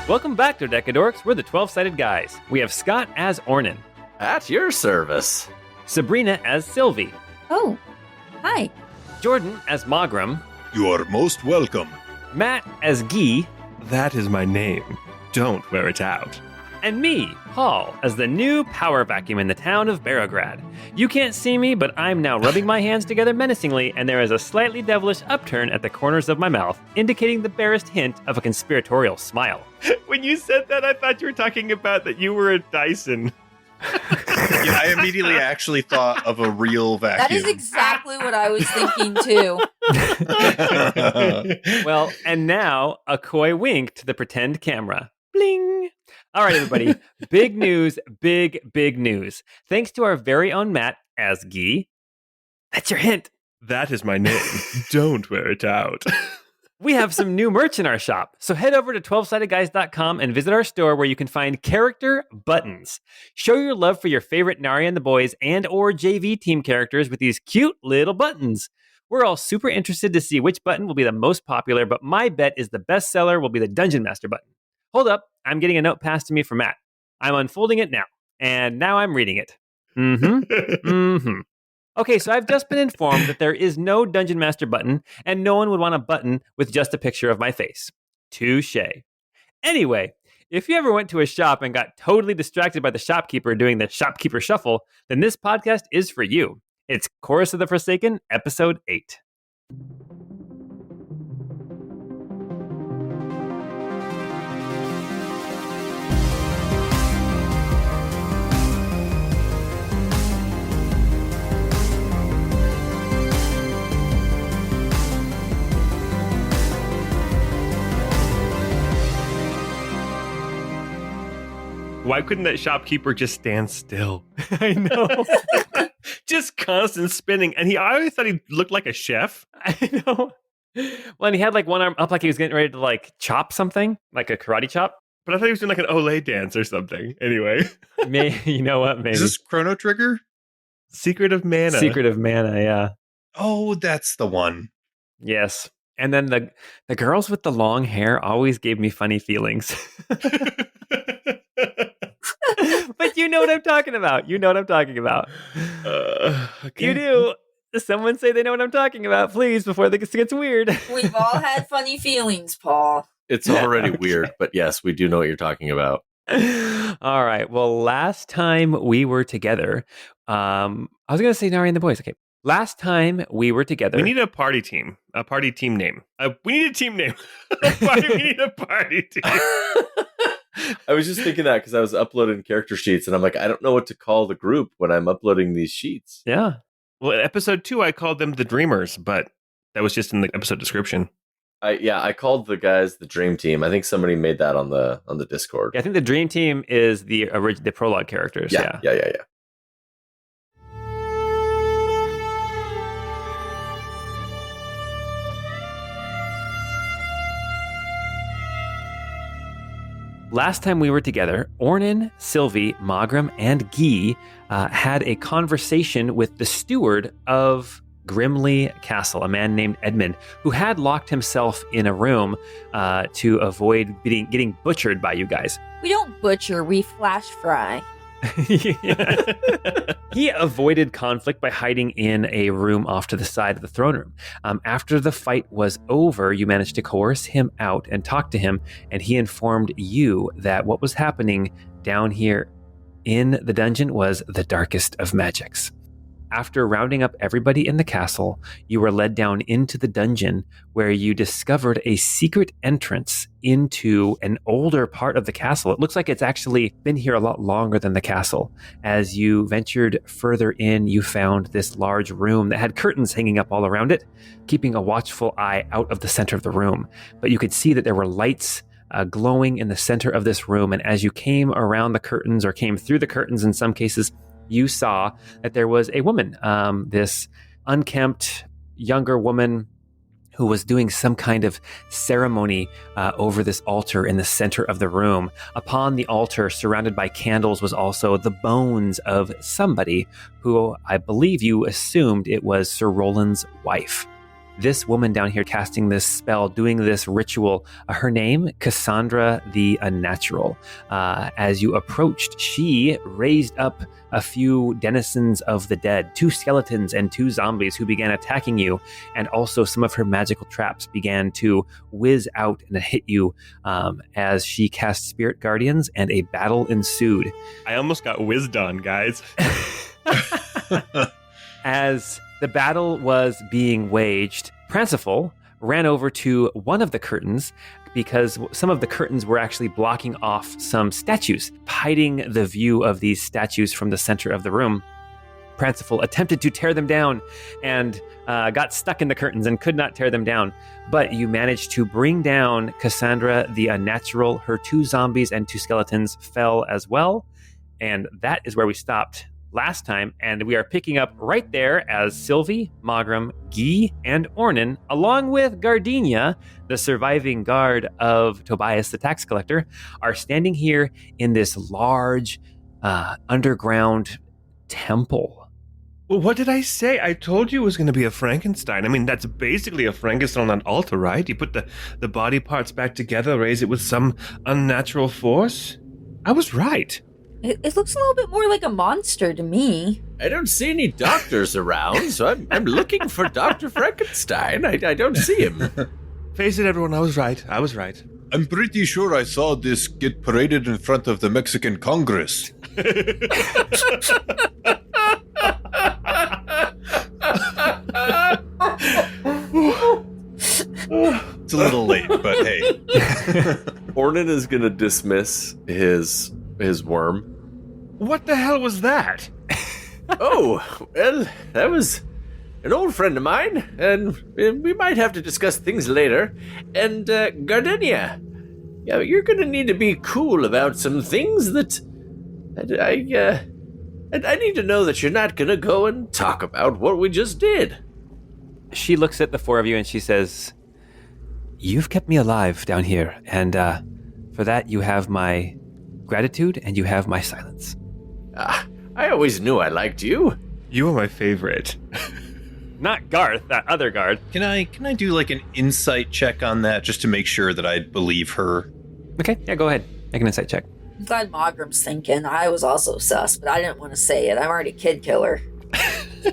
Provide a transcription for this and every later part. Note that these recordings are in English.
Welcome back to Decadorks. We're the 12-sided guys. We have Scott as Ornan. At your service. Sabrina as Sylvie. Oh, hi. Jordan as Mogram. You are most welcome. Matt as Guy. That is my name. Don't wear it out. And me, Paul, as the new power vacuum in the town of Barograd. You can't see me, but I'm now rubbing my hands together menacingly, and there is a slightly devilish upturn at the corners of my mouth, indicating the barest hint of a conspiratorial smile. When you said that, I thought you were talking about that you were a Dyson. Yeah, I immediately actually thought of a real vacuum. That is exactly what I was thinking too. Well, and now a coy wink to the pretend camera. Bling! All right, everybody. Big news, big news. Thanks to our very own Matt as Guy. That's your hint. That is my name. Don't wear it out. We have some new merch in our shop, so head over to 12sidedguys.com and visit our store where you can find character buttons. Show your love for your favorite Nari and the Boys and or JV team characters with these cute little buttons. We're all super interested to see which button will be the most popular, but my bet is the best seller will be the Dungeon Master button. Hold up, I'm getting a note passed to me from Matt. I'm unfolding it now, and now I'm reading it. Okay, so I've just been informed that there is no Dungeon Master button, and no one would want a button with just a picture of my face. Touche. Anyway, if you ever went to a shop and got totally distracted by the shopkeeper doing the shopkeeper shuffle, then this podcast is for you. It's Chorus of the Forsaken, Episode 8. Why couldn't that shopkeeper just stand still? I know. Just constant spinning. And I always thought he looked like a chef. I know. Well, and he had like one arm up like he was getting ready to like chop something, like a karate chop. But I thought he was doing like an Olay dance or something. Anyway. You know what? Maybe. Is this Chrono Trigger? Secret of Mana. Secret of Mana, yeah. Oh, that's the one. Yes. And then the girls with the long hair always gave me funny feelings. But you know what I'm talking about. You know what I'm talking about. Okay. You do. Someone say they know what I'm talking about, please, before this gets weird. We've all had funny feelings, Paul. It's already weird, but yes, we do know what you're talking about. All right. Well, last time we were together, I was going to say Nari and the Boys. Okay. Last time we were together. We need a party team name. We need a team name. Why do we need a party team? I was just thinking that because I was uploading character sheets and I'm like, I don't know what to call the group when I'm uploading these sheets. Yeah. Well, in episode 2, I called them the Dreamers, but that was just in the episode description. I called the guys the Dream Team. I think somebody made that on the Discord. Yeah, I think the Dream Team is the prologue characters. Yeah. Last time we were together, Ornan, Sylvie, Mogram, and Guy had a conversation with the steward of Grimley Castle, a man named Edmund, who had locked himself in a room to avoid getting butchered by you guys. We don't butcher, we flash fry. He avoided conflict by hiding in a room off to the side of the throne room. After the fight was over, you managed to coerce him out and talk to him, and he informed you that what was happening down here in the dungeon was the darkest of magics. After rounding up everybody in the castle, you were led down into the dungeon where you discovered a secret entrance into an older part of the castle. It looks like it's actually been here a lot longer than the castle. As you ventured further in, you found this large room that had curtains hanging up all around it, keeping a watchful eye out of the center of the room. But you could see that there were lights glowing in the center of this room. And as you came around the curtains, or came through the curtains in some cases, you saw that there was a woman, this unkempt younger woman who was doing some kind of ceremony over this altar in the center of the room. Upon the altar, surrounded by candles, was also the bones of somebody who I believe you assumed it was Sir Roland's wife. this woman down here casting this spell, doing this ritual. Her name, Cassandra the Unnatural. As you approached, she raised up a few denizens of the dead, 2 skeletons and 2 zombies who began attacking you, and also some of her magical traps began to whiz out and hit you as she cast Spirit Guardians, and a battle ensued. I almost got whizzed on, guys. As the battle was being waged, Pranciful ran over to one of the curtains because some of the curtains were actually blocking off some statues, hiding the view of these statues from the center of the room. Pranciful attempted to tear them down and got stuck in the curtains and could not tear them down. But you managed to bring down Cassandra the Unnatural. Her 2 zombies and 2 skeletons fell as well. And that is where we stopped last time, and we are picking up right there as Sylvie, Mogram, Guy, and Ornan, along with Gardenia, the surviving guard of Tobias the tax collector, are standing here in this large underground temple. Well, what did I say? I told you it was going to be a Frankenstein. I mean, that's basically a Frankenstein on an altar, right? You put the body parts back together, raise it with some unnatural force. I was right. It looks a little bit more like a monster to me. I don't see any doctors around, so I'm looking for Dr. Frankenstein. I don't see him. Face it, everyone, I was right. I'm pretty sure I saw this get paraded in front of the Mexican Congress. It's a little late, but hey. Ornan is going to dismiss his worm. What the hell was that? Oh, well, that was an old friend of mine, and we might have to discuss things later. And, Gardenia, you're gonna need to be cool about some things that I need to know that you're not gonna go and talk about what we just did. She looks at the 4 of you and she says, "You've kept me alive down here, and for that you have my gratitude and you have my silence." I always knew I liked you. You were my favorite. Not Garth, that other guard. Can I do like an insight check on that just to make sure that I believe her? Okay, yeah, go ahead. Make an insight check. I'm glad Mogram's thinking. I was also sus, but I didn't want to say it. I'm already kid killer.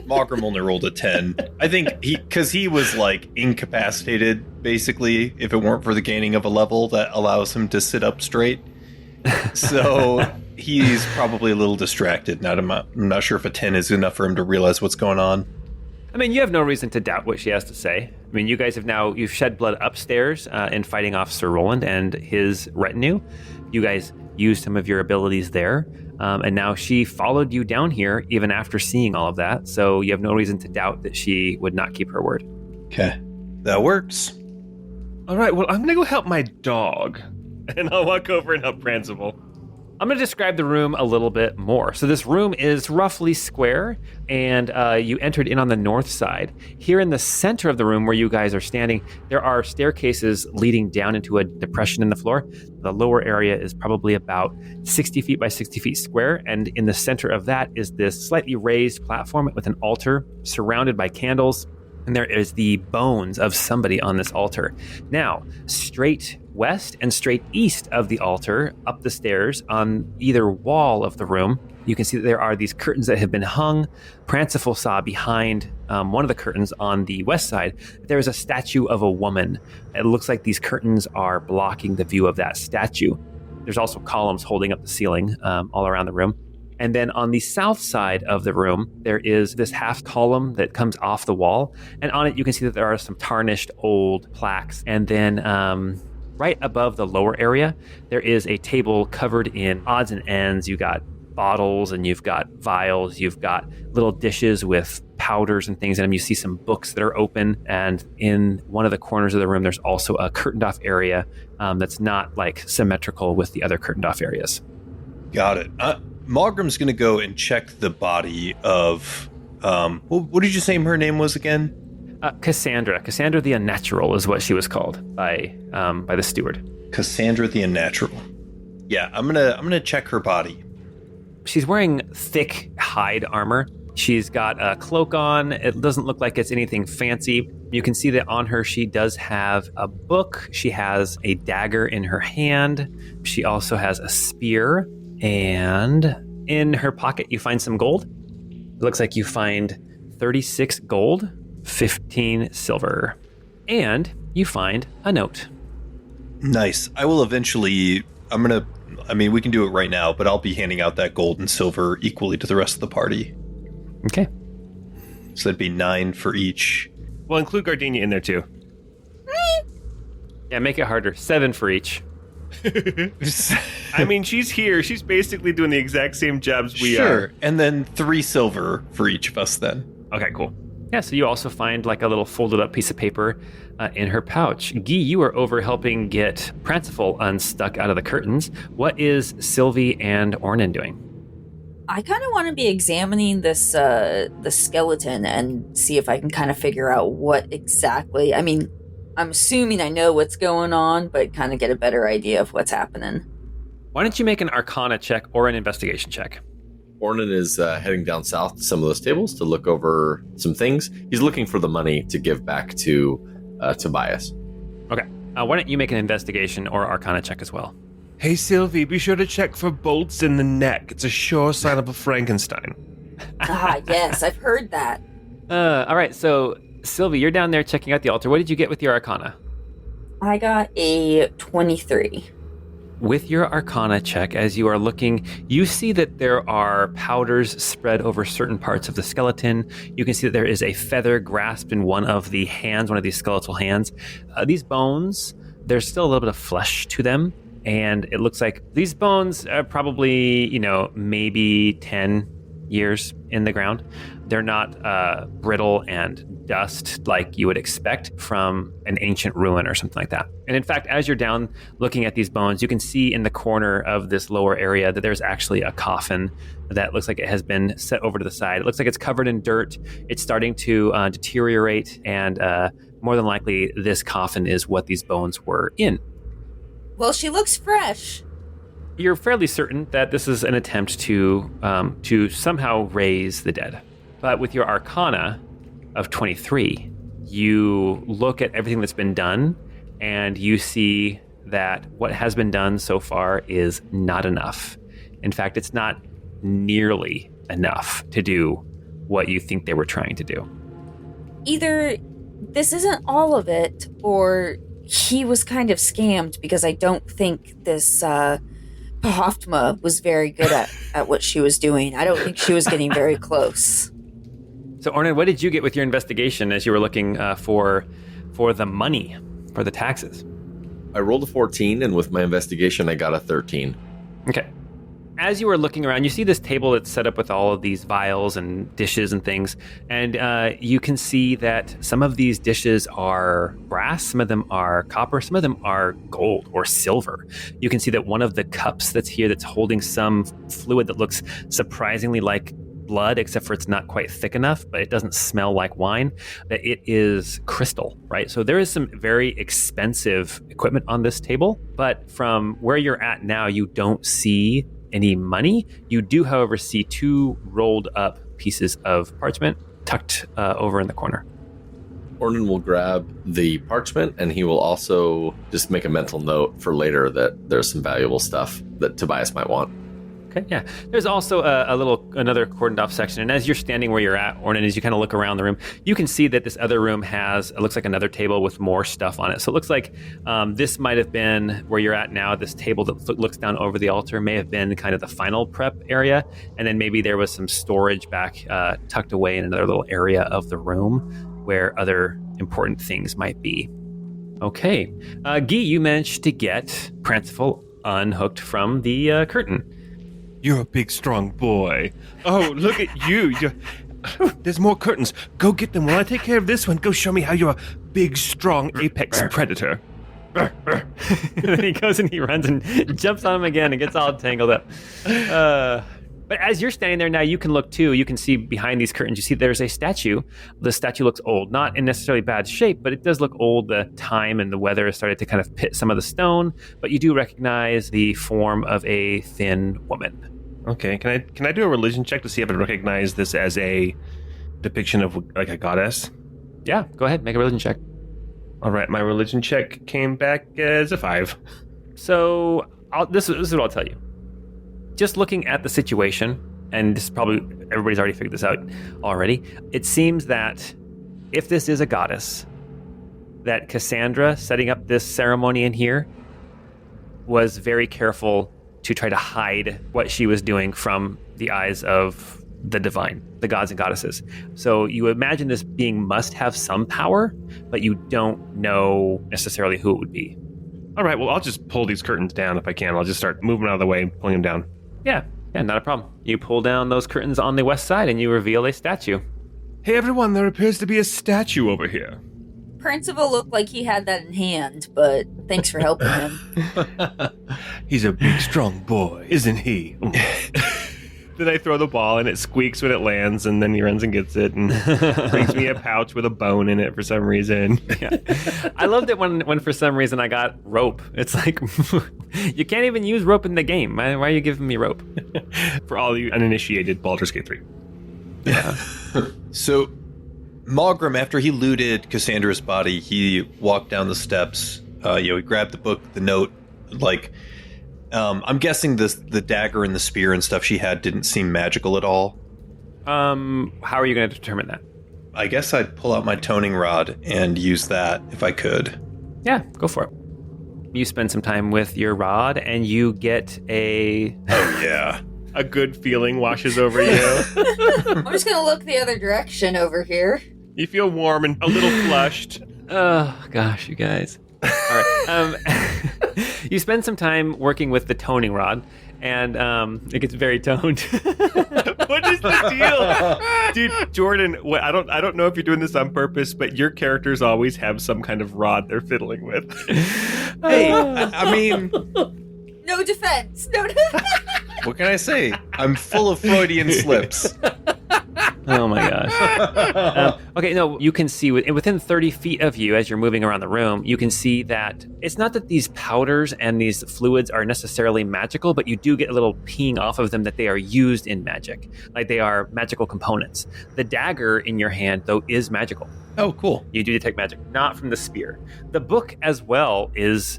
Mogram only rolled a 10. I think because he was like incapacitated, basically, if it weren't for the gaining of a level that allows him to sit up straight. So he's probably a little distracted. Now I'm not sure if a 10 is enough for him to realize what's going on. I mean, you have no reason to doubt what she has to say. I mean, you guys you've shed blood upstairs in fighting off Sir Roland and his retinue. You guys used some of your abilities there. And now she followed you down here even after seeing all of that. So you have no reason to doubt that she would not keep her word. Okay, that works. All right, well, I'm going to go help my dog. And I'll walk over and help Pranciful. I'm going to describe the room a little bit more. So this room is roughly square, and you entered in on the north side. Here in the center of the room where you guys are standing, there are staircases leading down into a depression in the floor. The lower area is probably about 60 feet by 60 feet square, and in the center of that is this slightly raised platform with an altar surrounded by candles, and there is the bones of somebody on this altar. Now, straight west and straight east of the altar, up the stairs, on either wall of the room, you can see that there are these curtains that have been hung. Pranciful saw behind one of the curtains on the west side, there is a statue of a woman. It looks like these curtains are blocking the view of that statue. There's also columns holding up the ceiling all around the room. And then on the south side of the room, there is this half column that comes off the wall. And on it, you can see that there are some tarnished old plaques. And then right above the lower area, there is a table covered in odds and ends. You got bottles and you've got vials. You've got little dishes with powders and things in them. You see some books that are open. And in one of the corners of the room, there's also a curtained off area that's not like symmetrical with the other curtained off areas. Got it. Mogram's going to go and check the body of, what did you say her name was again? Cassandra. Cassandra the Unnatural is what she was called by the steward. Cassandra the Unnatural. Yeah, I'm gonna check her body. She's wearing thick hide armor. She's got a cloak on. It doesn't look like it's anything fancy. You can see that on her, she does have a book. She has a dagger in her hand. She also has a spear. And in her pocket, you find some gold. It looks like you find 36 gold, 15 silver. And you find a note. Nice. I will eventually, we can do it right now, but I'll be handing out that gold and silver equally to the rest of the party. Okay. So that'd be 9 for each. We'll include Gardenia in there too. Yeah, make it harder. 7 for each. I mean, she's here. She's basically doing the exact same jobs we are. Sure. And then 3 silver for each of us then. Okay, cool. Yeah, so you also find like a little folded up piece of paper in her pouch. Guy, you are over helping get Pranciful unstuck out of the curtains. What is Sylvie and Ornan doing? I kind of want to be examining this the skeleton and see if I can kind of figure out what exactly. I mean, I'm assuming I know what's going on, but kind of get a better idea of what's happening. Why don't you make an Arcana check or an investigation check? Ornan is heading down south to some of those tables to look over some things. He's looking for the money to give back to Tobias. Okay. Why don't you make an investigation or Arcana check as well? Hey, Sylvie, be sure to check for bolts in the neck. It's a sure sign of a Frankenstein. Yes, I've heard that. All right, so Sylvie, you're down there checking out the altar. What did you get with your Arcana? I got a 23. With your Arcana check, as you are looking, you see that there are powders spread over certain parts of the skeleton. You can see that there is a feather grasped in one of the hands, one of these skeletal hands. These bones, there's still a little bit of flesh to them. And it looks like these bones are probably, maybe 10 years in the ground. They're not brittle and dust like you would expect from an ancient ruin or something like that. And in fact, as you're down looking at these bones, you can see in the corner of this lower area that there's actually a coffin that looks like it has been set over to the side. It looks like it's covered in dirt. It's starting to deteriorate, and more than likely, this coffin is what these bones were in. Well, she looks fresh. You're fairly certain that this is an attempt to somehow raise the dead. But with your Arcana of 23, you look at everything that's been done, and you see that what has been done so far is not enough. In fact, it's not nearly enough to do what you think they were trying to do. Either this isn't all of it, or he was kind of scammed, because I don't think this Pahoftma was very good at what she was doing. I don't think she was getting very close. So, Ornan, what did you get with your investigation as you were looking for the money, for the taxes? I rolled a 14, and with my investigation, I got a 13. Okay. As you were looking around, you see this table that's set up with all of these vials and dishes and things, and you can see that some of these dishes are brass, some of them are copper, some of them are gold or silver. You can see that one of the cups that's here that's holding some fluid that looks surprisingly like blood, except for it's not quite thick enough, but it doesn't smell like wine, that it is crystal, right? So there is some very expensive equipment on this table, but from where you're at now, you don't see any money. You do, however, see 2 rolled up pieces of parchment tucked over in the corner. Ornan will grab the parchment, and he will also just make a mental note for later that there's some valuable stuff that Tobias might want. Okay, yeah. There's also another cordoned off section, and as you're standing where you're at, Ornan, as you kind of look around the room, you can see that this other room it looks like another table with more stuff on it. So it looks like this might have been where you're at now. This table that looks down over the altar may have been kind of the final prep area, and then maybe there was some storage back tucked away in another little area of the room where other important things might be. Okay. Guy, you managed to get Pranciful unhooked from the curtain. You're a big, strong boy. Oh, look at you. There's more curtains. Go get them while I take care of this one. Go show me how you're a big, strong apex predator. And then he goes and he runs and jumps on him again and gets all tangled up. But as you're standing there now, you can look too. You can see behind these curtains, you see there's a statue. The statue looks old, not in necessarily bad shape, but it does look old. The time and the weather has started to kind of pit some of the stone, but you do recognize the form of a thin woman. Okay, can I do a religion check to see if I recognize this as a depiction of like a goddess? Yeah, go ahead, make a religion check. All right, my religion check came back as a 5. So this is what I'll tell you. Just looking at the situation, and this is probably everybody's already figured this out already. It seems that if this is a goddess, that Cassandra setting up this ceremony in here was very careful to try to hide what she was doing from the eyes of the divine, the gods and goddesses. So you imagine this being must have some power, but you don't know necessarily who it would be. All right, well, I'll just pull these curtains down if I can. I'll just start moving out of the way and pulling them down. Yeah, not a problem. You pull down those curtains on the west side and you reveal a statue. Hey, everyone, there appears to be a statue over here. Principal looked like he had that in hand, but thanks for helping him. He's a big, strong boy, isn't he? Then I throw the ball and it squeaks when it lands, and then he runs and gets it and brings me a pouch with a bone in it for some reason. Yeah. I loved it when for some reason I got rope. It's like, you can't even use rope in the game. Why are you giving me rope? For all you uninitiated, Baldur's Gate 3. Yeah. So, Malgrim, after he looted Cassandra's body, he walked down the steps. He grabbed the book, the note, I'm guessing the dagger and the spear and stuff she had didn't seem magical at all. How are you going to determine that? I guess I'd pull out my toning rod and use that if I could. Yeah, go for it. You spend some time with your rod and you get a... Oh, yeah. A good feeling washes over you. I'm just going to look the other direction over here. You feel warm and a little flushed. Oh, gosh, you guys. All right. You spend some time working with the toning rod, and it gets very toned. What is the deal? Dude, Jordan, I don't know if you're doing this on purpose, but your characters always have some kind of rod they're fiddling with. Hey, I mean... No defense. What can I say? I'm full of Freudian slips. Oh my gosh. Okay, no, you can see within 30 feet of you as you're moving around the room, you can see that it's not that these powders and these fluids are necessarily magical, but you do get a little ping off of them that they are used in magic. Like they are magical components. The dagger in your hand, though, is magical. Oh, cool. You do detect magic, not from the spear. The book as well is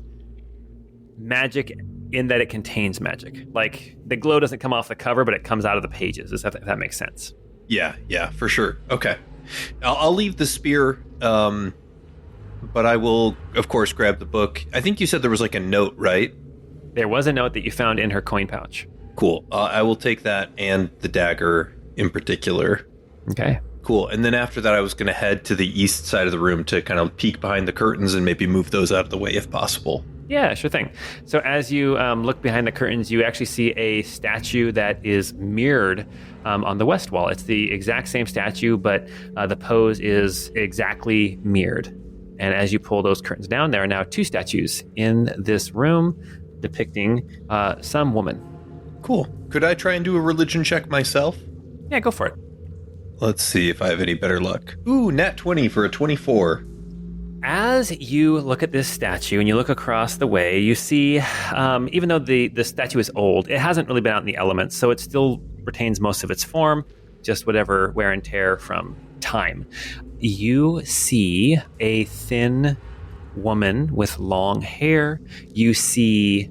magic in that it contains magic. Like the glow doesn't come off the cover, but it comes out of the pages, if that makes sense. Yeah, for sure. Okay. I'll leave the spear, but I will, of course, grab the book. I think you said there was like a note, right? There was a note that you found in her coin pouch. Cool. I will take that and the dagger in particular. Okay. Cool. And then after that, I was going to head to the east side of the room to kind of peek behind the curtains and maybe move those out of the way if possible. Yeah, sure thing. So as you look behind the curtains, you actually see a statue that is mirrored on the west wall. It's the exact same statue, but the pose is exactly mirrored. And as you pull those curtains down, there are now 2 statues in this room depicting some woman. Cool. Could I try and do a religion check myself? Yeah, go for it. Let's see if I have any better luck. Ooh, nat 20 for a 24. As you look at this statue and you look across the way, you see, even though the statue is old, it hasn't really been out in the elements, so it still retains most of its form, just whatever wear and tear from time. You see a thin woman with long hair. You see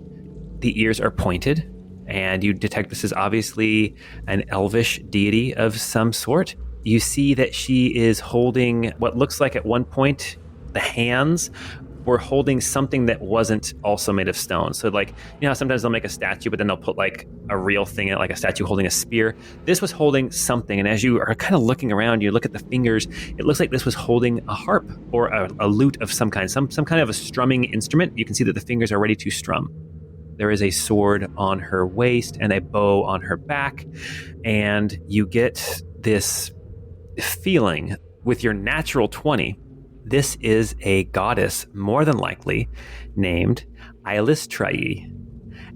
the ears are pointed, and you detect this is obviously an elvish deity of some sort. You see that she is holding what looks like at one point the hands were holding something that wasn't also made of stone. So like, you know how sometimes they'll make a statue, but then they'll put like a real thing in it, like a statue holding a spear. This was holding something. And as you are kind of looking around, you look at the fingers, it looks like this was holding a harp or a lute of some kind, some kind of a strumming instrument. You can see that the fingers are ready to strum. There is a sword on her waist and a bow on her back. And you get this feeling with your natural 20. This is a goddess, more than likely, named Eilistrae.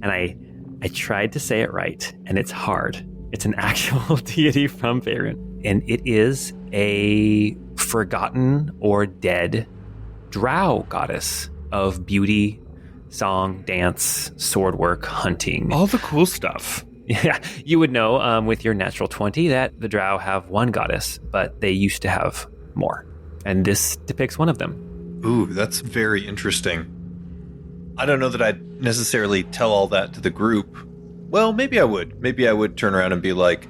And I tried to say it right, and it's hard. It's an actual deity from Faerun. And it is a forgotten or dead drow goddess of beauty, song, dance, sword work, hunting. All the cool stuff. Yeah, you would know with your natural 20 that the Drow have one goddess, but they used to have more. And this depicts one of them. Ooh, that's very interesting. I don't know that I'd necessarily tell all that to the group. Well, maybe I would. Maybe I would turn around and be like,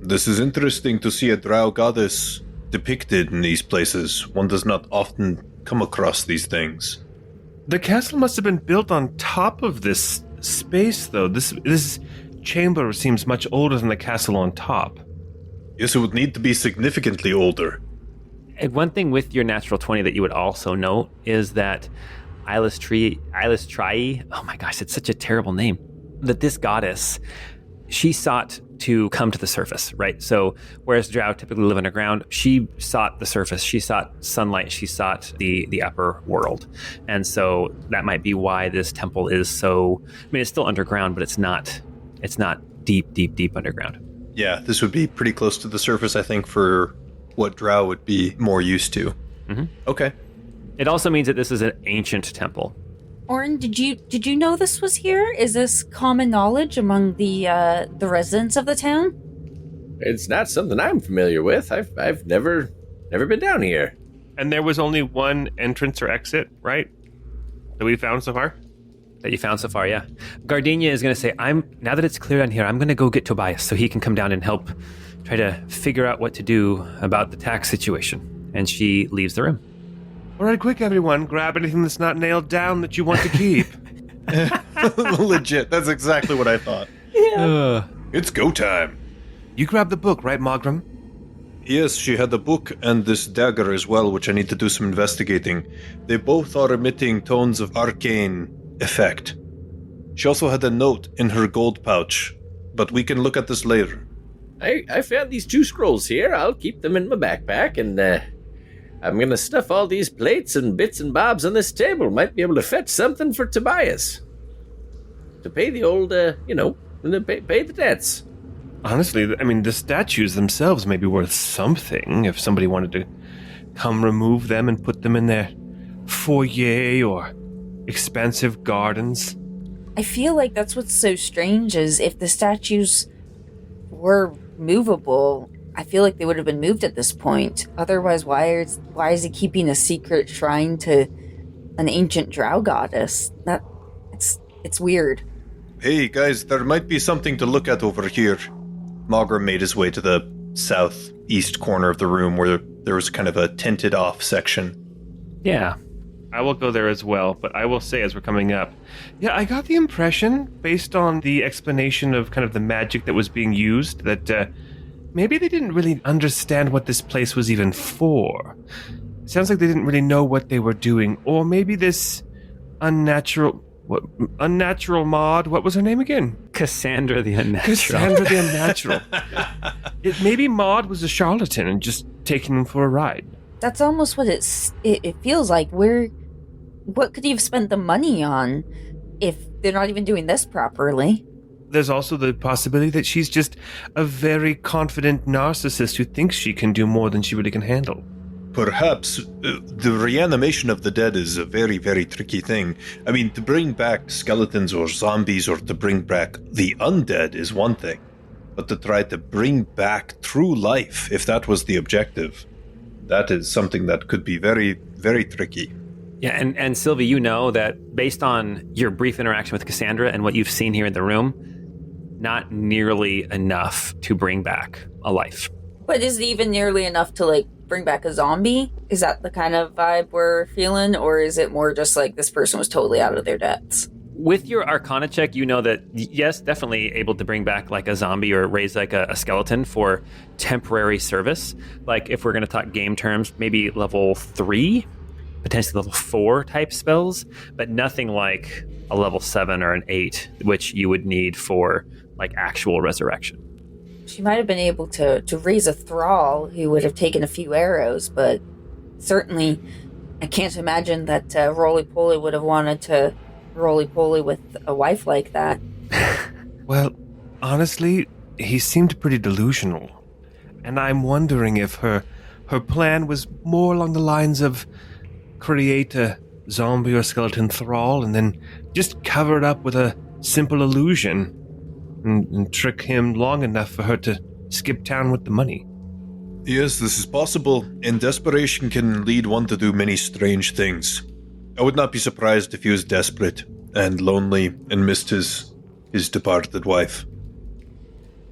This is interesting to see a drow goddess depicted in these places. One does not often come across these things. The castle must have been built on top of this space, though. This chamber seems much older than the castle on top. Yes, it would need to be significantly older. And one thing with your natural 20 that you would also note is that Eyeless Trai, oh my gosh, it's such a terrible name, that this goddess, she sought to come to the surface, right? So whereas Drow typically live underground, she sought the surface, she sought sunlight, she sought the upper world. And so that might be why this temple is so, I mean, it's still underground, but it's not deep underground. yeah, this would be pretty close to the surface, I think, for what Drow would be more used to. Mm-hmm. Okay. It also means that this is an ancient temple. Orin, did you know this was here? Is this common knowledge among the residents of the town? It's not something I'm familiar with. I've never been down here. And there was only one entrance or exit, right? That we found so far? That you found so far, yeah. Gardenia is going to say, now that it's clear down here, I'm going to go get Tobias so he can come down and help try to figure out what to do about the tax situation. And she leaves the room. All right, quick, everyone. Grab anything that's not nailed down that you want to keep. Legit. That's exactly what I thought. It's go time. You grabbed the book, right, Mogram? Yes, she had the book and this dagger as well, which I need to do some investigating. They both are emitting tones of arcane effect. She also had a note in her gold pouch, but we can look at this later. I found these 2 scrolls here. I'll keep them in my backpack, and I'm going to stuff all these plates and bits and bobs on this table. Might be able to fetch something for Tobias. To pay the old, pay the debts. Honestly, I mean, the statues themselves may be worth something if somebody wanted to come remove them and put them in their foyer or expansive gardens. I feel like that's what's so strange is if the statues were movable, I feel like they would have been moved at this point. Otherwise, why is he keeping a secret shrine to an ancient drow goddess? It's weird. Hey guys, there might be something to look at over here. Mogram made his way to the southeast corner of the room where there was kind of a tented off section. Yeah. I will go there as well, but I will say as we're coming up, yeah, I got the impression, based on the explanation of kind of the magic that was being used, that maybe they didn't really understand what this place was even for. It sounds like they didn't really know what they were doing, or maybe this unnatural mod, what was her name again? Cassandra the Unnatural. Cassandra the Unnatural. Maybe Maud was a charlatan and just taking them for a ride. That's almost what it feels like. What could you have spent the money on if they're not even doing this properly? There's also the possibility that she's just a very confident narcissist who thinks she can do more than she really can handle. Perhaps the reanimation of the dead is a very, very tricky thing. I mean, to bring back skeletons or zombies or to bring back the undead is one thing. But to try to bring back true life, if that was the objective, that is something that could be very, very tricky. Yeah, and Sylvie, you know that based on your brief interaction with Cassandra and what you've seen here in the room, not nearly enough to bring back a life. But is it even nearly enough to, bring back a zombie? Is that the kind of vibe we're feeling? Or is it more just like this person was totally out of their depths? With your Arcana check, you know that, yes, definitely able to bring back a zombie or raise a skeleton for temporary service. If we're going to talk game terms, maybe level 3, potentially level 4 type spells, but nothing like a level 7 or an 8, which you would need for actual resurrection. She might have been able to raise a thrall who would have taken a few arrows, but certainly I can't imagine that Roly-Poly would have wanted to Roly-Poly with a wife like that. Well, honestly, he seemed pretty delusional. And I'm wondering if her plan was more along the lines of create a zombie or skeleton thrall and then just cover it up with a simple illusion. and trick him long enough for her to skip town with the money. Yes, this is possible, and desperation can lead one to do many strange things. I would not be surprised if he was desperate and lonely and missed his departed wife.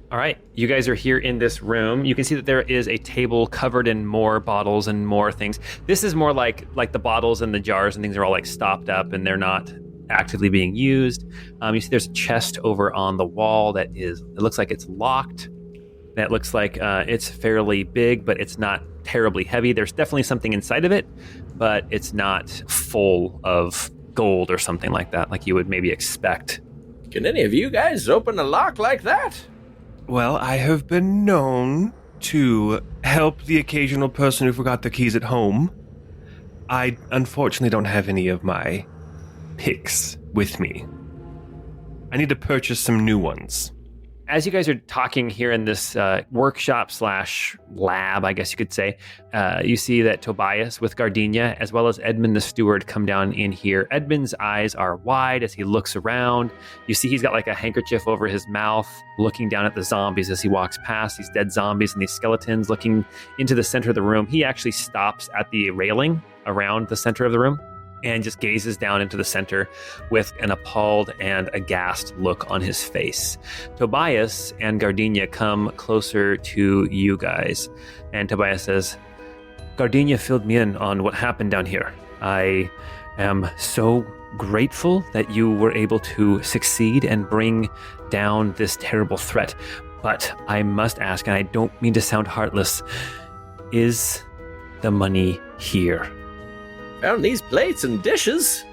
All right, you guys are here in this room. You can see that there is a table covered in more bottles and more things. This is more like the bottles and the jars and things are all like stopped up and they're not actively being used. You see there's a chest over on the wall it looks like it's locked. That looks like it's fairly big, but it's not terribly heavy. There's definitely something inside of it, but it's not full of gold or something like that, like you would maybe expect. Can any of you guys open a lock like that? Well, I have been known to help the occasional person who forgot their keys at home. I unfortunately don't have any of my picks with me. I need to purchase some new ones. As you guys are talking here in this workshop / lab, I guess you could say, you see that Tobias with Gardenia, as well as Edmund the steward, come down in here. Edmund's eyes are wide as he looks around. You see he's got like a handkerchief over his mouth, looking down at the zombies as he walks past, these dead zombies and these skeletons, looking into the center of the room. He actually stops at the railing around the center of the room and just gazes down into the center with an appalled and aghast look on his face. Tobias and Gardenia come closer to you guys, and Tobias says, Gardenia filled me in on what happened down here. I am so grateful that you were able to succeed and bring down this terrible threat. But I must ask, and I don't mean to sound heartless, is the money here? Found these plates and dishes.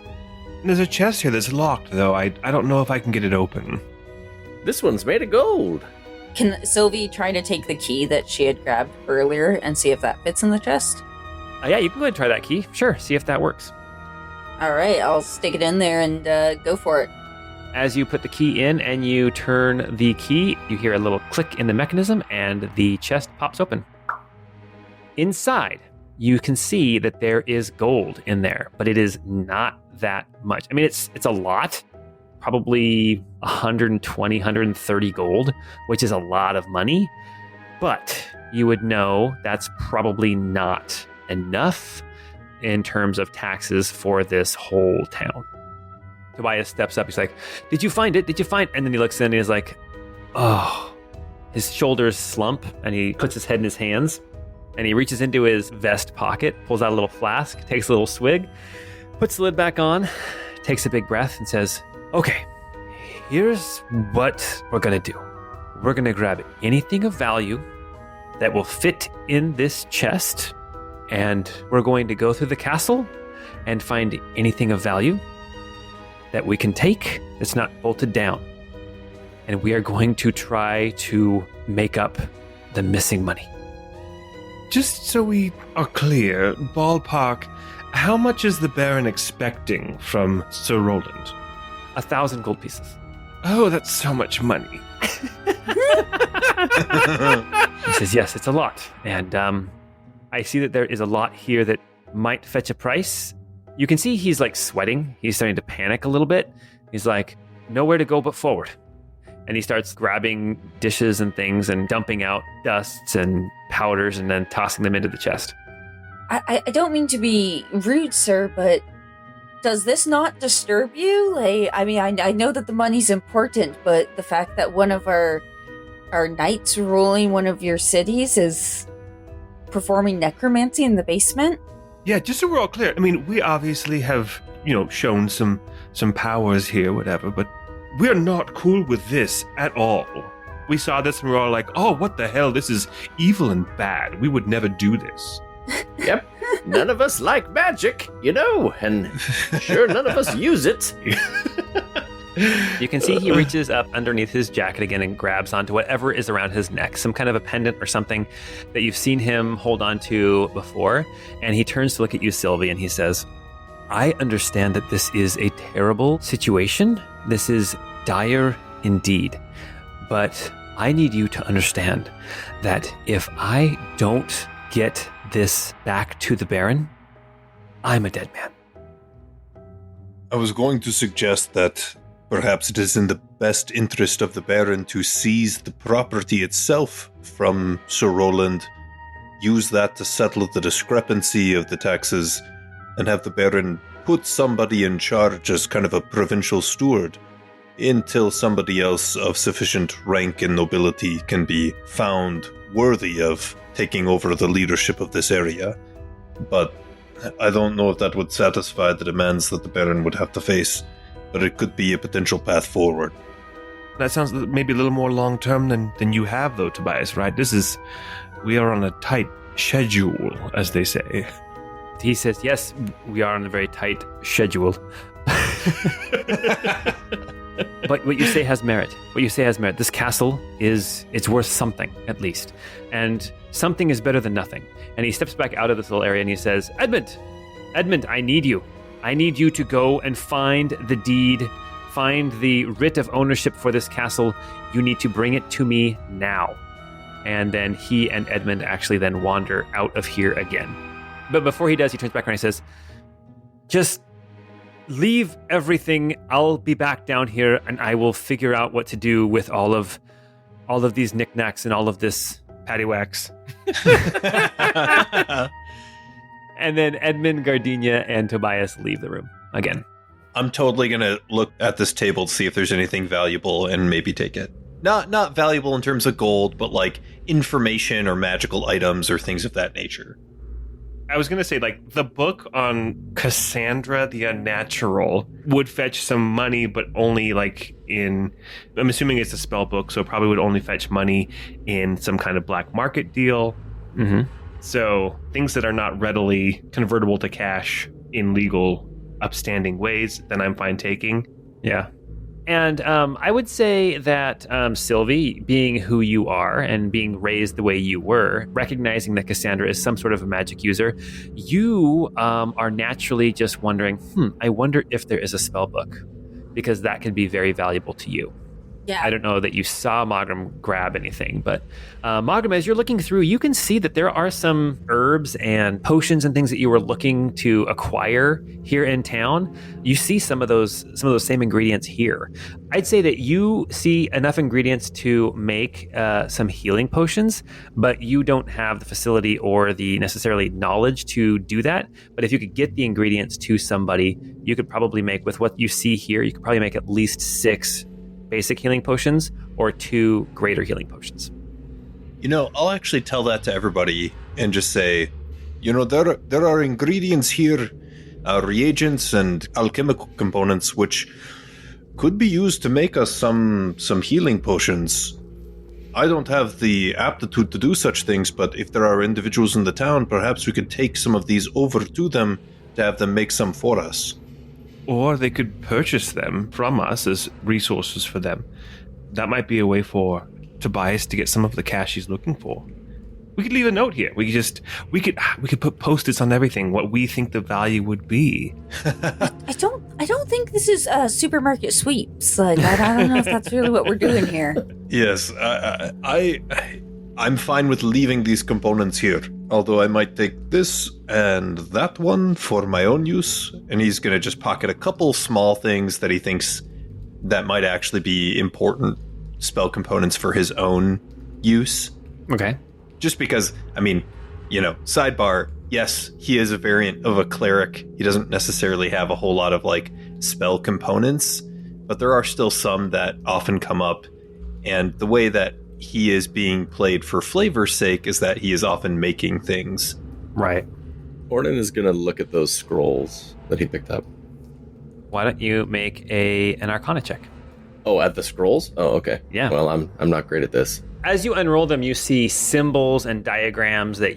There's a chest here that's locked, though. I don't know if I can get it open. This one's made of gold. Can Sylvie try to take the key that she had grabbed earlier and see if that fits in the chest? Yeah, you can go ahead and try that key. Sure, see if that works. All right, I'll stick it in there and go for it. As you put the key in and you turn the key, you hear a little click in the mechanism and the chest pops open. Inside, you can see that there is gold in there, but it is not that much. I mean, it's a lot, probably 120, 130 gold, which is a lot of money, but you would know that's probably not enough in terms of taxes for this whole town. Tobias steps up. He's like, did you find it? Did you find it? And then he looks in and he's like, oh, his shoulders slump and he puts his head in his hands. And he reaches into his vest pocket, pulls out a little flask, takes a little swig, puts the lid back on, takes a big breath, and says, okay, here's what we're going to do. We're going to grab anything of value that will fit in this chest, and we're going to go through the castle and find anything of value that we can take that's not bolted down. And we are going to try to make up the missing money. Just so we are clear, ballpark, how much is the Baron expecting from Sir Roland? 1,000 gold pieces. Oh, that's so much money. He says, yes, it's a lot. And I see that there is a lot here that might fetch a price. You can see he's like sweating. He's starting to panic a little bit. He's like, nowhere to go but forward. And he starts grabbing dishes and things and dumping out dusts and powders and then tossing them into the chest. I don't mean to be rude, sir, but does this not disturb you? I know that the money's important, but the fact that one of our knights ruling one of your cities is performing necromancy in the basement? Yeah, just so we're all clear. I mean, we obviously have, shown some powers here, whatever, but we're not cool with this at all. We saw this and we're all like, oh, what the hell? This is evil and bad. We would never do this. Yep. None of us like magic, and sure, none of us use it. You can see he reaches up underneath his jacket again and grabs onto whatever is around his neck, some kind of a pendant or something that you've seen him hold on to before. And he turns to look at you, Sylvie, and he says, I understand that this is a terrible situation. This is dire indeed. But I need you to understand that if I don't get this back to the Baron, I'm a dead man. I was going to suggest that perhaps it is in the best interest of the Baron to seize the property itself from Sir Roland, use that to settle the discrepancy of the taxes, and have the Baron put somebody in charge as kind of a provincial steward until somebody else of sufficient rank and nobility can be found worthy of taking over the leadership of this area. But I don't know if that would satisfy the demands that the Baron would have to face, but it could be a potential path forward. That sounds maybe a little more long-term than you have, though, Tobias, right? We are on a tight schedule, as they say. He says, yes, we are on a very tight schedule. But what you say has merit. This castle it's worth something, at least. And something is better than nothing. And he steps back out of this little area and he says, Edmund, I need you. I need you to go and find the deed, find the writ of ownership for this castle. You need to bring it to me now. And then he and Edmund actually then wander out of here again. But before he does, he turns back around and he says, just leave everything. I'll be back down here and I will figure out what to do with all of these knickknacks and all of this paddywhacks. And then Edmund, Gardenia, and Tobias leave the room again. I'm totally going to look at this table to see if there's anything valuable and maybe take it. Not valuable in terms of gold, but like information or magical items or things of that nature. I was going to say, like, the book on Cassandra the Unnatural would fetch some money, but only, like, I'm assuming it's a spell book, so it probably would only fetch money in some kind of black market deal. Mm-hmm. So things that are not readily convertible to cash in legal, upstanding ways, then I'm fine taking. Yeah. And I would say that Sylvie, being who you are and being raised the way you were, recognizing that Cassandra is some sort of a magic user, you are naturally just wondering, I wonder if there is a spell book, because that can be very valuable to you. Yeah. I don't know that you saw Mogram grab anything, but Mogram, as you're looking through, you can see that there are some herbs and potions and things that you were looking to acquire here in town. You see some of those same ingredients here. I'd say that you see enough ingredients to make some healing potions, but you don't have the facility or the necessarily knowledge to do that. But if you could get the ingredients to somebody, you could probably make, with what you see here, you could probably make at least 6 basic healing potions or 2 greater healing potions. I'll actually tell that to everybody and just say, there are ingredients here, reagents and alchemical components which could be used to make us some healing potions. I don't have the aptitude to do such things, but if there are individuals in the town, perhaps we could take some of these over to them to have them make some for us. Or they could purchase them from us as resources for them. That might be a way for Tobias to get some of the cash he's looking for. We could leave a note here. We could put post-its on everything, what we think the value would be. I don't think this is supermarket sweeps. Like, I don't know if that's really what we're doing here. Yes, I'm fine with leaving these components here, although I might take this and that one for my own use. And he's going to just pocket a couple small things that he thinks that might actually be important spell components for his own use. Okay. Just because, sidebar, yes, he is a variant of a cleric. He doesn't necessarily have a whole lot of, like, spell components, but there are still some that often come up. And the way that he is being played for flavor's sake is that he is often making things. Right. Ornan is going to look at those scrolls that he picked up. Why don't you make an Arcana check? Oh, at the scrolls? Oh, okay. Yeah. Well, I'm not great at this. As you unroll them, you see symbols and diagrams that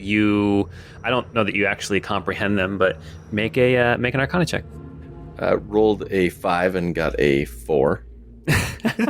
I don't know that you actually comprehend them, but make an Arcana check. Rolled a 5 and got a 4.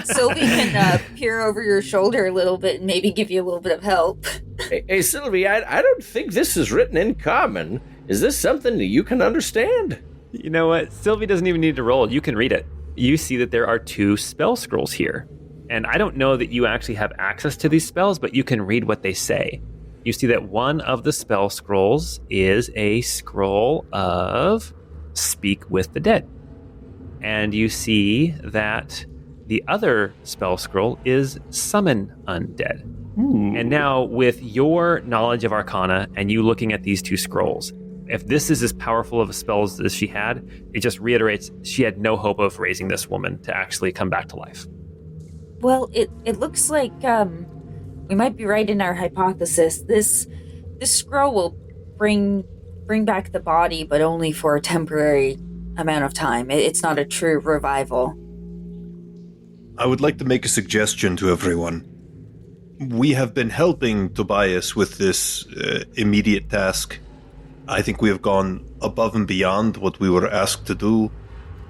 Sylvie can peer over your shoulder a little bit and maybe give you a little bit of help. Hey, Sylvie, I don't think this is written in common. Is this something that you can understand? You know what? Sylvie doesn't even need to roll. You can read it. You see that there are 2 spell scrolls here. And I don't know that you actually have access to these spells, but you can read what they say. You see that one of the spell scrolls is a scroll of Speak with the Dead. And you see that The other spell scroll is Summon Undead. Ooh. And now, with your knowledge of Arcana and you looking at these 2 scrolls, if this is as powerful of a spell as she had, it just reiterates she had no hope of raising this woman to actually come back to life. Well, it looks like we might be right in our hypothesis. This scroll will bring back the body, but only for a temporary amount of time. It's not a true revival. I would like to make a suggestion to everyone. We have been helping Tobias with this immediate task. I think we have gone above and beyond what we were asked to do,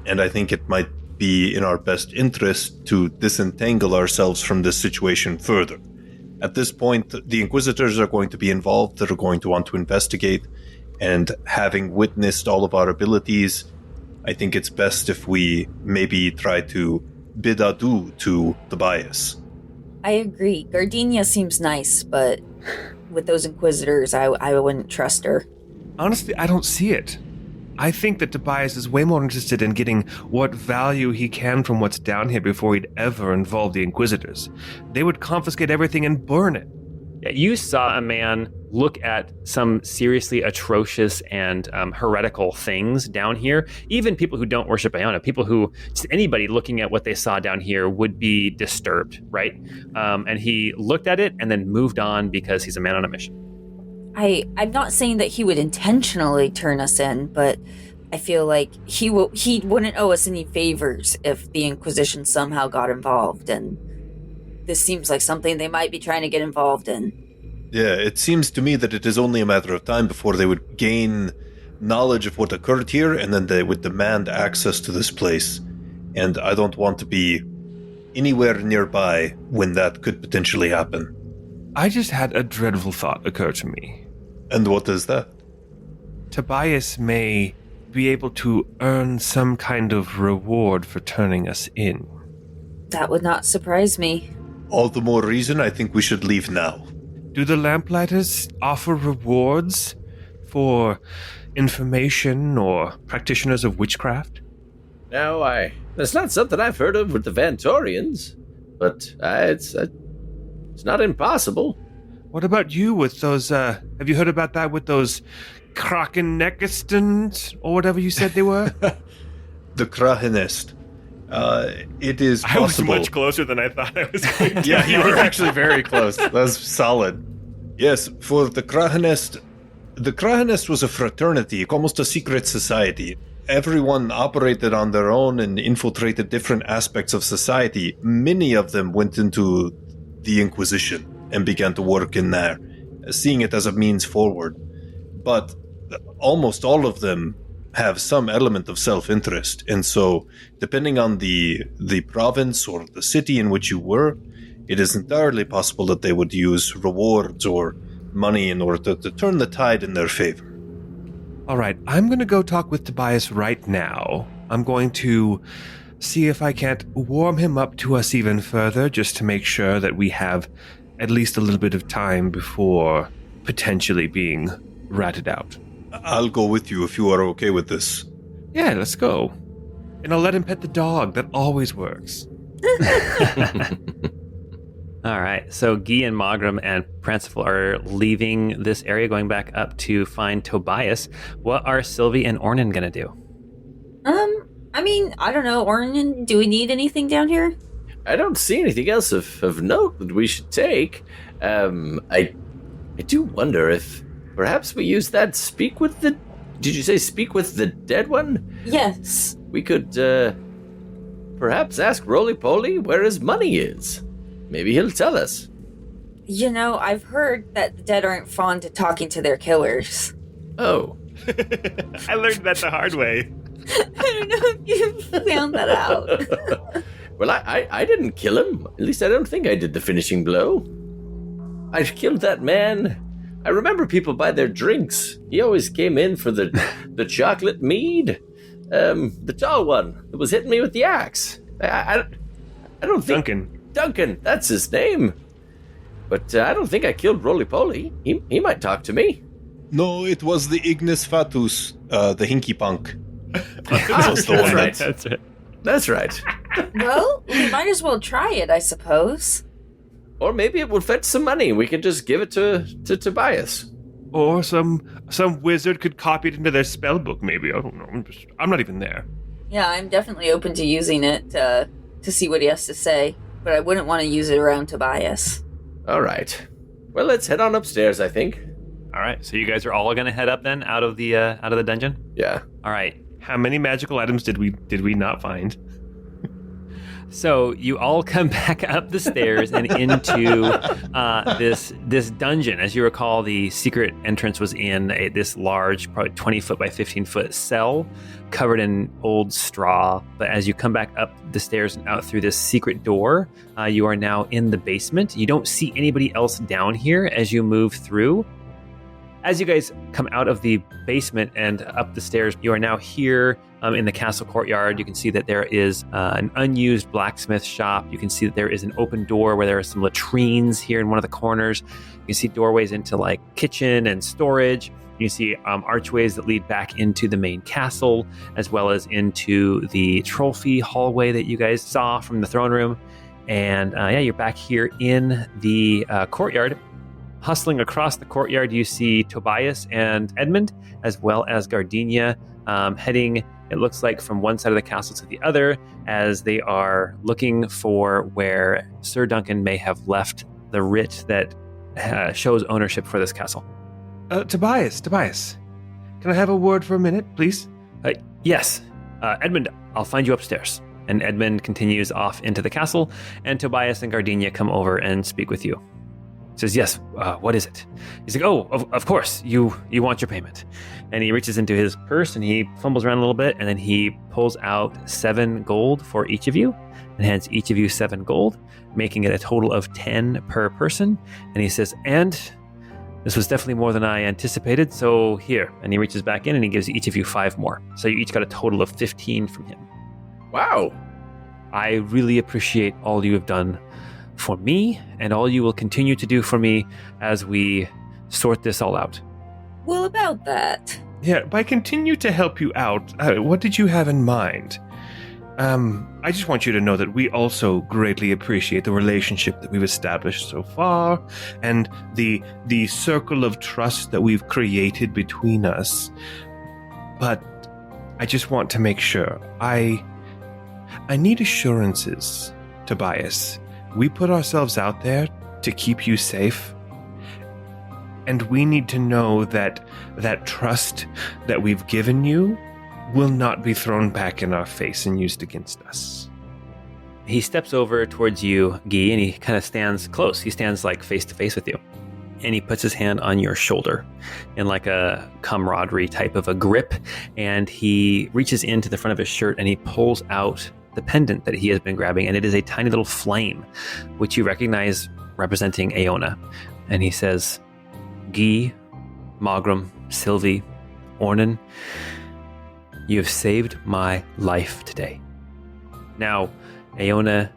and I think it might be in our best interest to disentangle ourselves from this situation further. At this point, the Inquisitors are going to be involved. They're going to want to investigate, and having witnessed all of our abilities, I think it's best if we maybe try to bid adieu to Tobias. I agree. Gardenia seems nice, but with those Inquisitors, I wouldn't trust her. Honestly, I don't see it. I think that Tobias is way more interested in getting what value he can from what's down here before he'd ever involve the Inquisitors. They would confiscate everything and burn it. Yeah, you saw a man look at some seriously atrocious and heretical things down here. Even people who don't worship Iona, people who, just anybody looking at what they saw down here would be disturbed, right? And he looked at it and then moved on because he's a man on a mission. I'm not saying that he would intentionally turn us in, but I feel like he wouldn't owe us any favors if the Inquisition somehow got involved, and this seems like something they might be trying to get involved in. Yeah, it seems to me that it is only a matter of time before they would gain knowledge of what occurred here, and then they would demand access to this place. And I don't want to be anywhere nearby when that could potentially happen. I just had a dreadful thought occur to me. And what is that? Tobias may be able to earn some kind of reward for turning us in. That would not surprise me. All the more reason I think we should leave now. Do the Lamplighters offer rewards for information or practitioners of witchcraft? No, that's not something I've heard of with the Vantorians, but it's not impossible. What about you with those, have you heard about that with those Krakenekistons, or whatever you said they were? The Krahenest. It is possible. I was much closer than I thought I was going to. Yeah, you were actually very close. That was solid. Yes, for the Krahenest was a fraternity, almost a secret society. Everyone operated on their own and infiltrated different aspects of society. Many of them went into the Inquisition and began to work in there, seeing it as a means forward. But almost all of them have some element of self-interest, and so depending on the province or the city in which you were, it is entirely possible that they would use rewards or money in order to turn the tide in their favor. All right, I'm going to go talk with Tobias right now. I'm going to see if I can't warm him up to us even further, just to make sure that we have at least a little bit of time before potentially being ratted out. I'll go with you if you are okay with this. Yeah, let's go. And I'll let him pet the dog. That always works. All right, so Guy and Magram and Pranciful are leaving this area, going back up to find Tobias. What are Sylvie and Ornan going to do? I mean, I don't know, Ornan, do we need anything down here? I don't see anything else of note that we should take. I do wonder if perhaps we use that did you say speak with the dead one? Yes. We could, perhaps ask Roly-Poly where his money is. Maybe he'll tell us. You know, I've heard that the dead aren't fond of talking to their killers. Oh. I learned that the hard way. I don't know if you found that out. Well, I didn't kill him. At least I don't think I did the finishing blow. I killed that man. I remember people buy their drinks. He always came in for the chocolate mead. The tall one that was hitting me with the axe. I don't think... Duncan, that's his name. But I don't think I killed Roly-Poly. He might talk to me. No, it was the Ignis Fatus, the Hinky Punk. That's right. That's it. That's right. Well, we might as well try it, I suppose. Or maybe it will fetch some money. We can just give it to Tobias. Or some wizard could copy it into their spell book, maybe. I don't know. I'm not even there. Yeah, I'm definitely open to using it to see what he has to say, but I wouldn't want to use it around Tobias. All right. Well, let's head on upstairs, I think. All right, so you guys are all going to head up then out of the dungeon? Yeah. All right. How many magical items did we not find? So you all come back up the stairs and into this dungeon. As you recall, the secret entrance was in this large, probably 20-foot by 15-foot cell covered in old straw. But as you come back up the stairs and out through this secret door, you are now in the basement. You don't see anybody else down here as you move through. As you guys come out of the basement and up the stairs, you are now here in the castle courtyard. You can see that there is an unused blacksmith shop. You can see that there is an open door where there are some latrines here in one of the corners. You can see doorways into like kitchen and storage. You can see archways that lead back into the main castle, as well as into the trophy hallway that you guys saw from the throne room. And you're back here in the courtyard. Hustling across the courtyard, you see Tobias and Edmund, as well as Gardenia, heading, it looks like, from one side of the castle to the other, as they are looking for where Sir Duncan may have left the writ that shows ownership for this castle. Tobias, can I have a word for a minute, please? Yes. Edmund, I'll find you upstairs. And Edmund continues off into the castle, and Tobias and Gardenia come over and speak with you. Says, yes, what is it? He's like, oh, of course, you want your payment. And he reaches into his purse and he fumbles around a little bit, and then he pulls out 7 gold for each of you and hands each of you 7 gold, making it a total of 10 per person. And he says, and this was definitely more than I anticipated, so here. And he reaches back in and he gives each of you 5 more. So you each got a total of 15 from him. Wow. I really appreciate all you have done for me, and all you will continue to do for me as we sort this all out. Well, about that. Yeah, by continue to help you out, what did you have in mind? I just want you to know that we also greatly appreciate the relationship that we've established so far, and the circle of trust that we've created between us. But I just want to make sure. I need assurances, Tobias. We put ourselves out there to keep you safe, and we need to know that that trust that we've given you will not be thrown back in our face and used against us. He steps over towards you, Guy, and he kind of stands close. He stands like face to face with you, and he puts his hand on your shoulder in like a camaraderie type of a grip, and he reaches into the front of his shirt and he pulls out the pendant that he has been grabbing, and it is a tiny little flame, which you recognize representing Aona. And he says, Guy, Mogram, Sylvie, Ornan, you have saved my life today. Now, Aona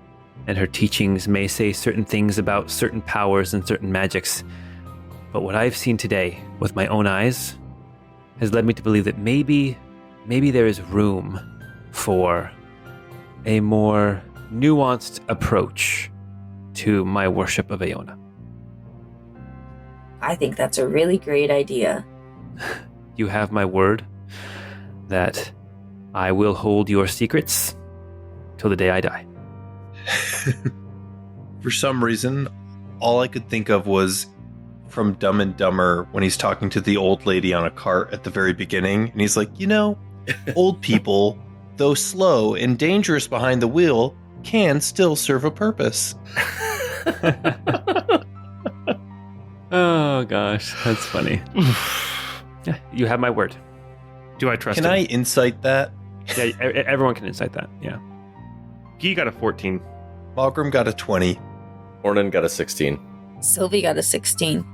and her teachings may say certain things about certain powers and certain magics, but what I've seen today with my own eyes has led me to believe that maybe there is room for a more nuanced approach to my worship of Aona. I think that's a really great idea. You have my word that I will hold your secrets till the day I die. For some reason, all I could think of was from Dumb and Dumber when he's talking to the old lady on a cart at the very beginning. And he's like, old people, though slow and dangerous behind the wheel, can still serve a purpose. Oh, gosh, that's funny. Yeah, you have my word. Do I trust Can him? I insight that? Yeah, everyone can incite that, yeah. Guy got a 14. Malgrim got a 20. Ornan got a 16. Sylvie got a 16.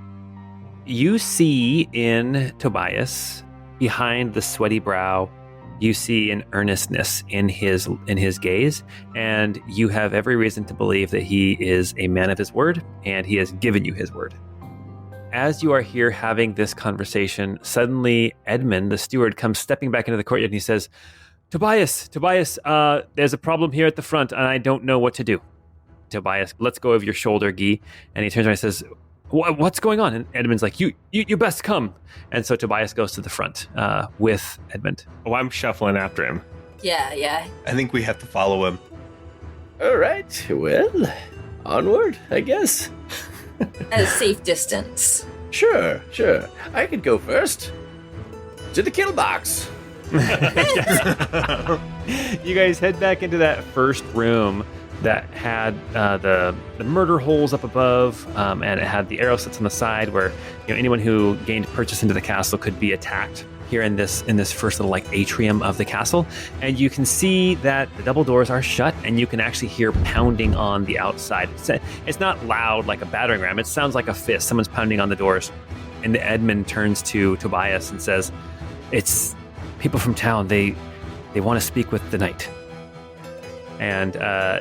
You see in Tobias, behind the sweaty brow, you see an earnestness in his gaze, and you have every reason to believe that he is a man of his word, and he has given you his word. As you are here having this conversation, suddenly Edmund, the steward, comes stepping back into the courtyard, and he says, Tobias, there's a problem here at the front, and I don't know what to do. Tobias lets go of your shoulder, Guy, and he turns around and says, what's going on? And Edmund's like, you best come. And so Tobias goes to the front with Edmund. Oh, I'm shuffling after him. Yeah. I think we have to follow him. All right, well, onward, I guess. At a safe distance. Sure. I could go first. To the kill box. You guys head back into that first room that had the murder holes up above, and it had the arrow slits on the side where anyone who gained purchase into the castle could be attacked here in this first little atrium of the castle. And you can see that the double doors are shut, and you can actually hear pounding on the outside. It's not loud like a battering ram. It sounds like a fist. Someone's pounding on the doors. And Edmund turns to Tobias and says, "It's people from town. They want to speak with the knight." And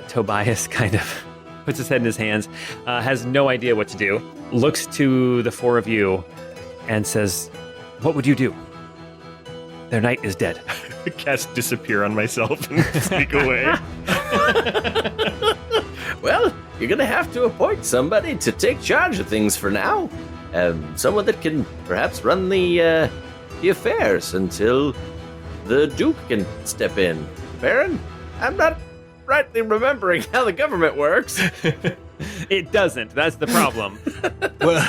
Tobias kind of puts his head in his hands, has no idea what to do, looks to the four of you and says, "What would you do? Their knight is dead." Cast disappear on myself and sneak away. Well, you're gonna have to appoint somebody to take charge of things for now. Someone that can perhaps run the affairs until the Duke can step in. Baron, I'm not rightly remembering how the government works. It doesn't. That's the problem. Well,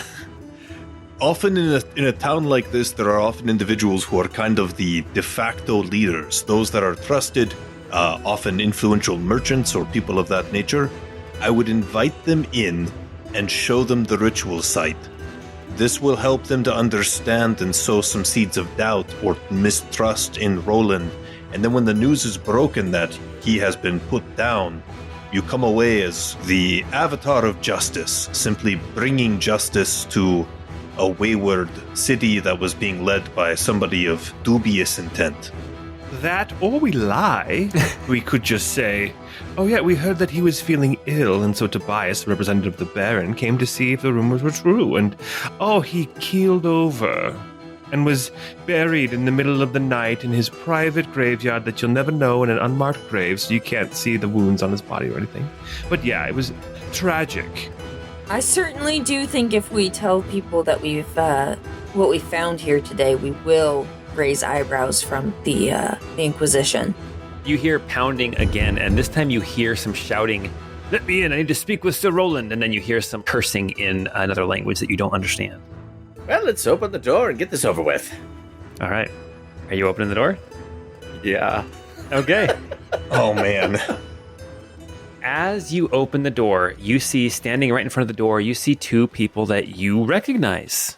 often in a town like this, there are often individuals who are kind of the de facto leaders, those that are trusted, often influential merchants or people of that nature. I would invite them in and show them the ritual site. This will help them to understand and sow some seeds of doubt or mistrust in Roland. And then when the news is broken that he has been put down, you come away as the avatar of justice, simply bringing justice to a wayward city that was being led by somebody of dubious intent. That, or we lie. We could just say, "Oh yeah, we heard that he was feeling ill, and so Tobias, representative of the Baron, came to see if the rumors were true, and he keeled over and was buried in the middle of the night in his private graveyard that you'll never know, in an unmarked grave, so you can't see the wounds on his body or anything." But yeah, it was tragic. I certainly do think if we tell people that we've what we found here today, we will raise eyebrows from the Inquisition. You hear pounding again, and this time you hear some shouting, "Let me in, I need to speak with Sir Roland." And then you hear some cursing in another language that you don't understand. Well, let's open the door and get this over with. All right. Are you opening the door? Yeah. Okay. Oh, man. As you open the door, you see standing right in front of the door, you see two people that you recognize.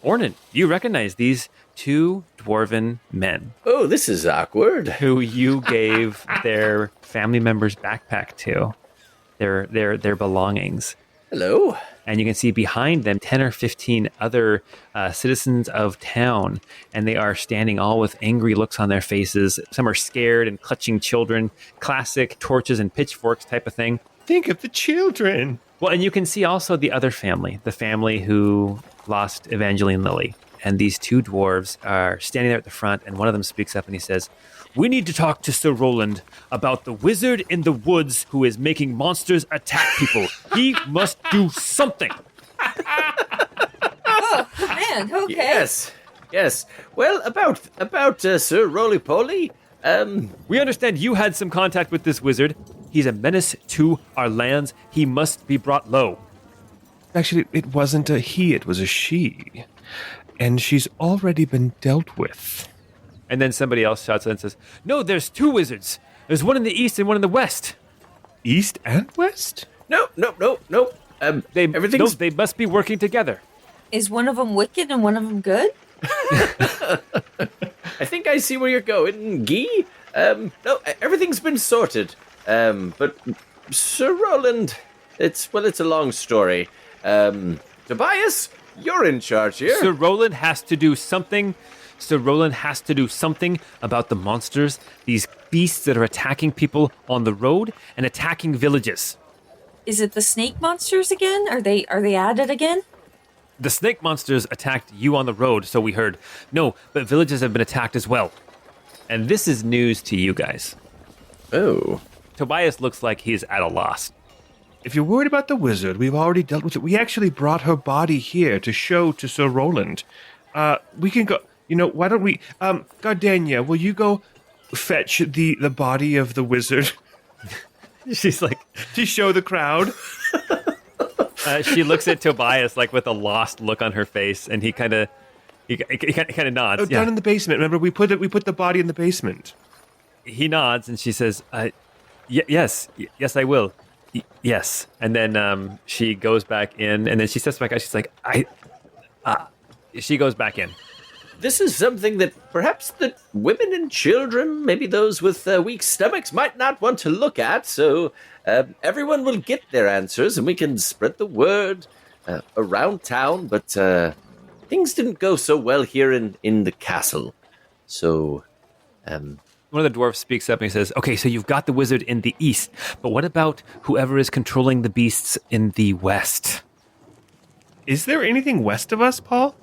Ornan, you recognize these two dwarven men Oh, this is awkward. who you gave their family member's backpack to, their belongings. Hello. And you can see behind them 10 or 15 other citizens of town, and they are standing all with angry looks on their faces. Some are scared and clutching children, classic torches and pitchforks type of thing. Think of the children. Well, and you can see also the other family, the family who lost Evangeline Lilly. And these two dwarves are standing there at the front, and one of them speaks up and he says, "We need to talk to Sir Roland about the wizard in the woods who is making monsters attack people. He must do something." Oh, man, okay. Yes. Well, about Sir Roly-Poly, We understand you had some contact with this wizard. He's a menace to our lands. He must be brought low. Actually, it wasn't a he, it was a she. And she's already been dealt with. And then somebody else shouts and says, "No, there's two wizards. There's one in the east and one in the west." East and west? no. Everything's They must be working together. Is one of them wicked and one of them good? I think I see where you're going, Guy. No, everything's been sorted. But Sir Roland, it's a long story. Tobias, you're in charge here. Sir Roland has to do something. Sir Roland has to do something about the monsters, these beasts that are attacking people on the road and attacking villages. Is it the snake monsters again? Are they at it again? The snake monsters attacked you on the road, so we heard. No, but villages have been attacked as well. And this is news to you guys. Oh. Tobias looks like he's at a loss. If you're worried about the wizard, we've already dealt with it. We actually brought her body here to show to Sir Roland. We can go... why don't we... Gardenia, will you go fetch the body of the wizard? She's like... To show the crowd? She looks at Tobias like with a lost look on her face, and he kind of nods. Oh, down in the basement. Remember, we put the body in the basement. He nods, and she says, yes, I will. Yes. And then she goes back in, and then she steps back out. She's like, she goes back in. This is something that perhaps the women and children, maybe those with weak stomachs, might not want to look at, so everyone will get their answers, and we can spread the word around town, but things didn't go so well here in the castle. So... One of the dwarves speaks up and he says, okay, so you've got the wizard in the east, but what about whoever is controlling the beasts in the west? Is there anything west of us, Paul?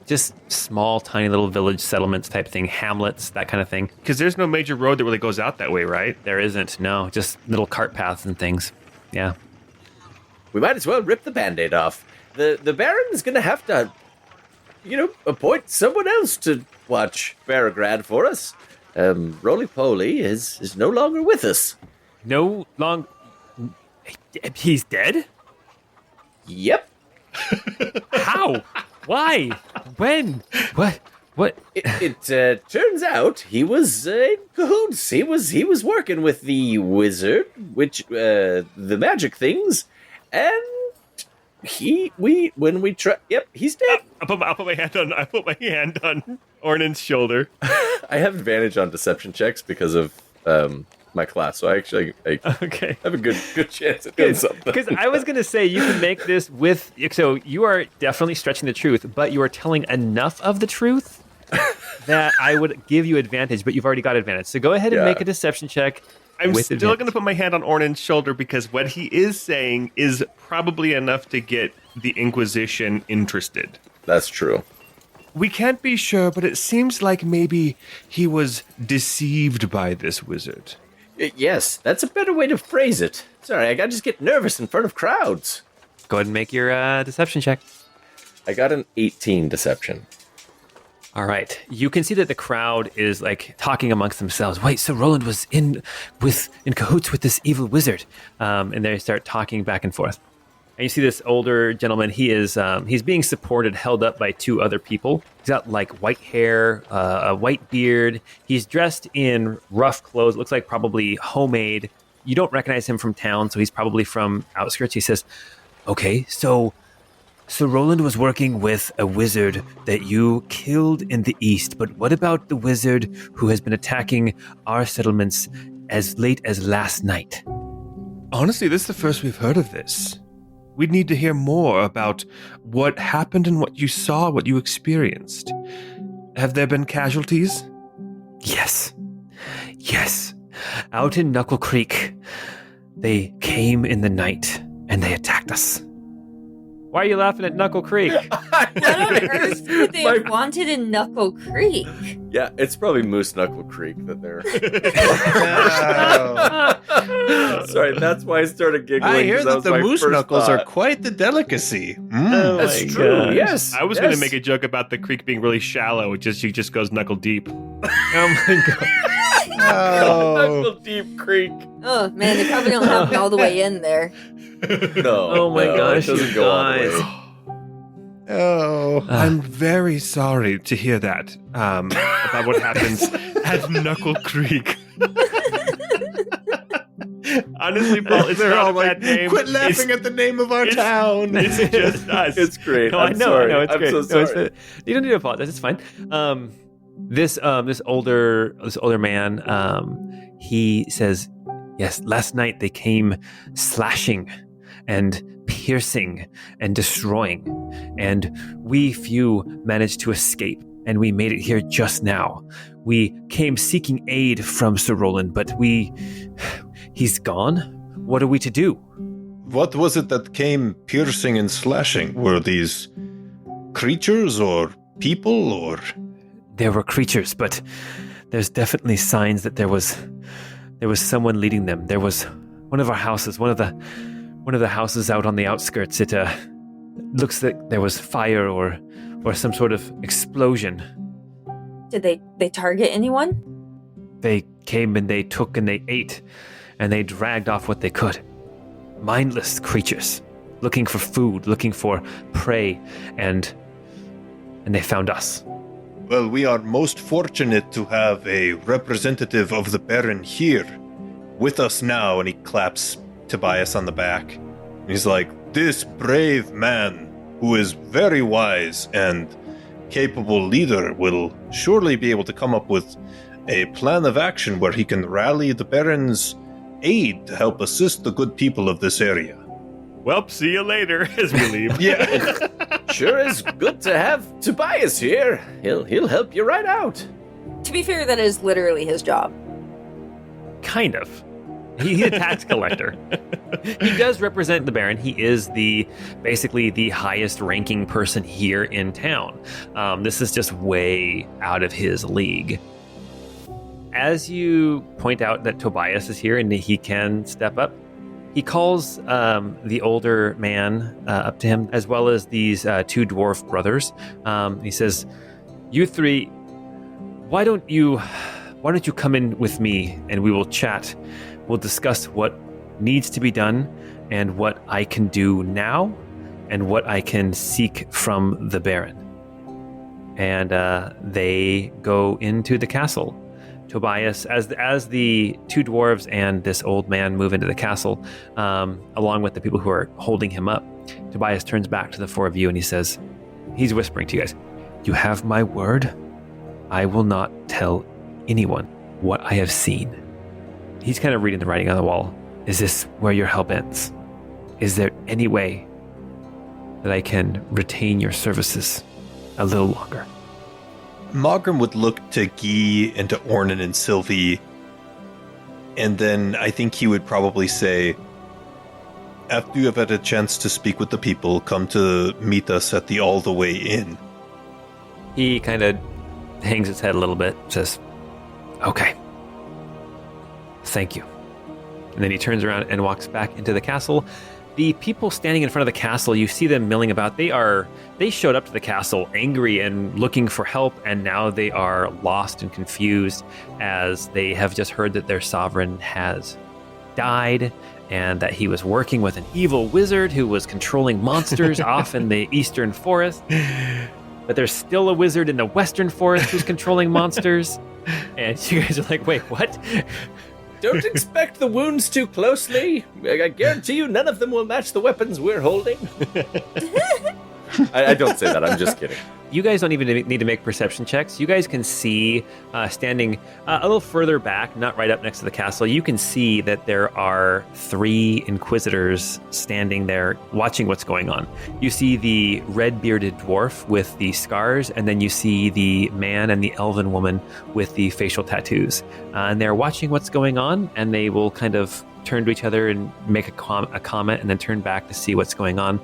Just small, tiny little village settlements type thing, hamlets, that kind of thing. Because there's no major road that really goes out that way, right? There isn't, no, just little cart paths and things. Yeah. We might as well rip the Band-Aid off. The Baron is going to have to, appoint someone else to watch Barograd for us. Roly-Poly is no longer with us. No long... He's dead? Yep. How? Why? When? What? It turns out he was in cahoots. He was working with the wizard, which the magic things, and yep, he's dead. I put my hand on Ornan's shoulder. I have advantage on deception checks because of my class, so I Okay. have a good chance at doing something. Because I was going to say you can make this with... So you are definitely stretching the truth, but you are telling enough of the truth that I would give you advantage, but you've already got advantage. So go ahead and make a deception check. I'm still going to put my hand on Ornan's shoulder because what he is saying is probably enough to get the Inquisition interested. That's true. We can't be sure, but it seems like maybe he was deceived by this wizard. Yes, that's a better way to phrase it. Sorry, I just get nervous in front of crowds. Go ahead and make your deception check. I got an 18 deception. All right. You can see that the crowd is like talking amongst themselves. Wait, so Roland was in cahoots with this evil wizard. And they start talking back and forth. And you see this older gentleman. He is he's being supported, held up by two other people. He's got like white hair, a white beard. He's dressed in rough clothes. Looks like probably homemade. You don't recognize him from town, so he's probably from outskirts. He says, okay, so Roland was working with a wizard that you killed in the east, but what about the wizard who has been attacking our settlements as late as last night? Honestly, this is the first we've heard of this. We'd need to hear more about what happened and what you saw, what you experienced. Have there been casualties? Yes. Out in Knuckle Creek, they came in the night and they attacked us. Why are you laughing at Knuckle Creek? What on earth would they have wanted in Knuckle Creek? Yeah, it's probably Moose Knuckle Creek that they're... Sorry, that's why I started giggling. I hear 'cause that was the my moose first knuckles thought. are quite the delicacy. Oh That's my true, gosh. yes. I was going to make a joke about the creek being really shallow. She just goes knuckle deep. Oh my god. Oh. Knuckle Deep Creek. Oh man, they probably don't have it all the way in there. No. Oh my gosh, it doesn't you go all the guys. way. Oh. I'm very sorry to hear that about what happens at Knuckle Creek. Honestly, Paul, it's They're not all a like, bad name. quit laughing at the name of our town. It's just us. It's great. No, I'm I know. sorry. No, it's I'm great. so No, it's sorry. you don't need to apologize. It's fine. This older man, he says, yes, last night they came slashing and piercing and destroying, and we few managed to escape, and we made it here just now. We came seeking aid from Sir Roland, but he's gone. What are we to do? What was it that came piercing and slashing? Were these creatures or people or... There were creatures, but there's definitely signs that there was someone leading them. There was one of our houses, one of the houses out on the outskirts. It looks like there was fire or some sort of explosion. Did they target anyone? They came and they took and they ate and they dragged off what they could. Mindless creatures, looking for food, looking for prey, and they found us. Well, we are most fortunate to have a representative of the Baron here with us now, and he claps Tobias on the back. He's like, this brave man, who is very wise and capable leader, will surely be able to come up with a plan of action where he can rally the Baron's aid to help assist the good people of this area. Well, see you later as we leave. Yeah. Sure is good to have Tobias here. He'll help you right out. To be fair, that is literally his job. Kind of. He's a tax collector. He does represent the Baron. He is basically the highest ranking person here in town. This is just way out of his league. As you point out that Tobias is here and he can step up, he calls the older man up to him, as well as these two dwarf brothers. He says, "You three, why don't you come in with me and we will chat. We'll discuss what needs to be done and what I can do now and what I can seek from the Baron." And they go into the castle. Tobias, as the two dwarves and this old man move into the castle, along with the people who are holding him up, Tobias turns back to the four of you and he says, he's whispering to you guys, "You have my word. I will not tell anyone what I have seen." He's kind of reading the writing on the wall. Is this where your help ends? Is there any way that I can retain your services a little longer? Mogram would look to Guy and to Ornan and Sylvie, and then I think he would probably say, after you have had a chance to speak with the people, come to meet us at the All the Way Inn. He kind of hangs his head a little bit, says, "Okay. Thank you." And then he turns around and walks back into the castle. The people standing in front of the castle, you see them milling about. They showed up to the castle angry and looking for help, and now they are lost and confused as they have just heard that their sovereign has died and that he was working with an evil wizard who was controlling monsters off in the eastern forest. But there's still a wizard in the western forest who's controlling monsters. And you guys are like, wait, what? Don't inspect the wounds too closely. I guarantee you none of them will match the weapons we're holding. I don't say that, I'm just kidding. You guys don't even need to make perception checks. You guys can see, standing a little further back, not right up next to the castle, you can see that there are 3 inquisitors standing there watching what's going on. You see the red-bearded dwarf with the scars, and then you see the man and the elven woman with the facial tattoos. And they're watching what's going on, and they will kind of turn to each other and make a comment and then turn back to see what's going on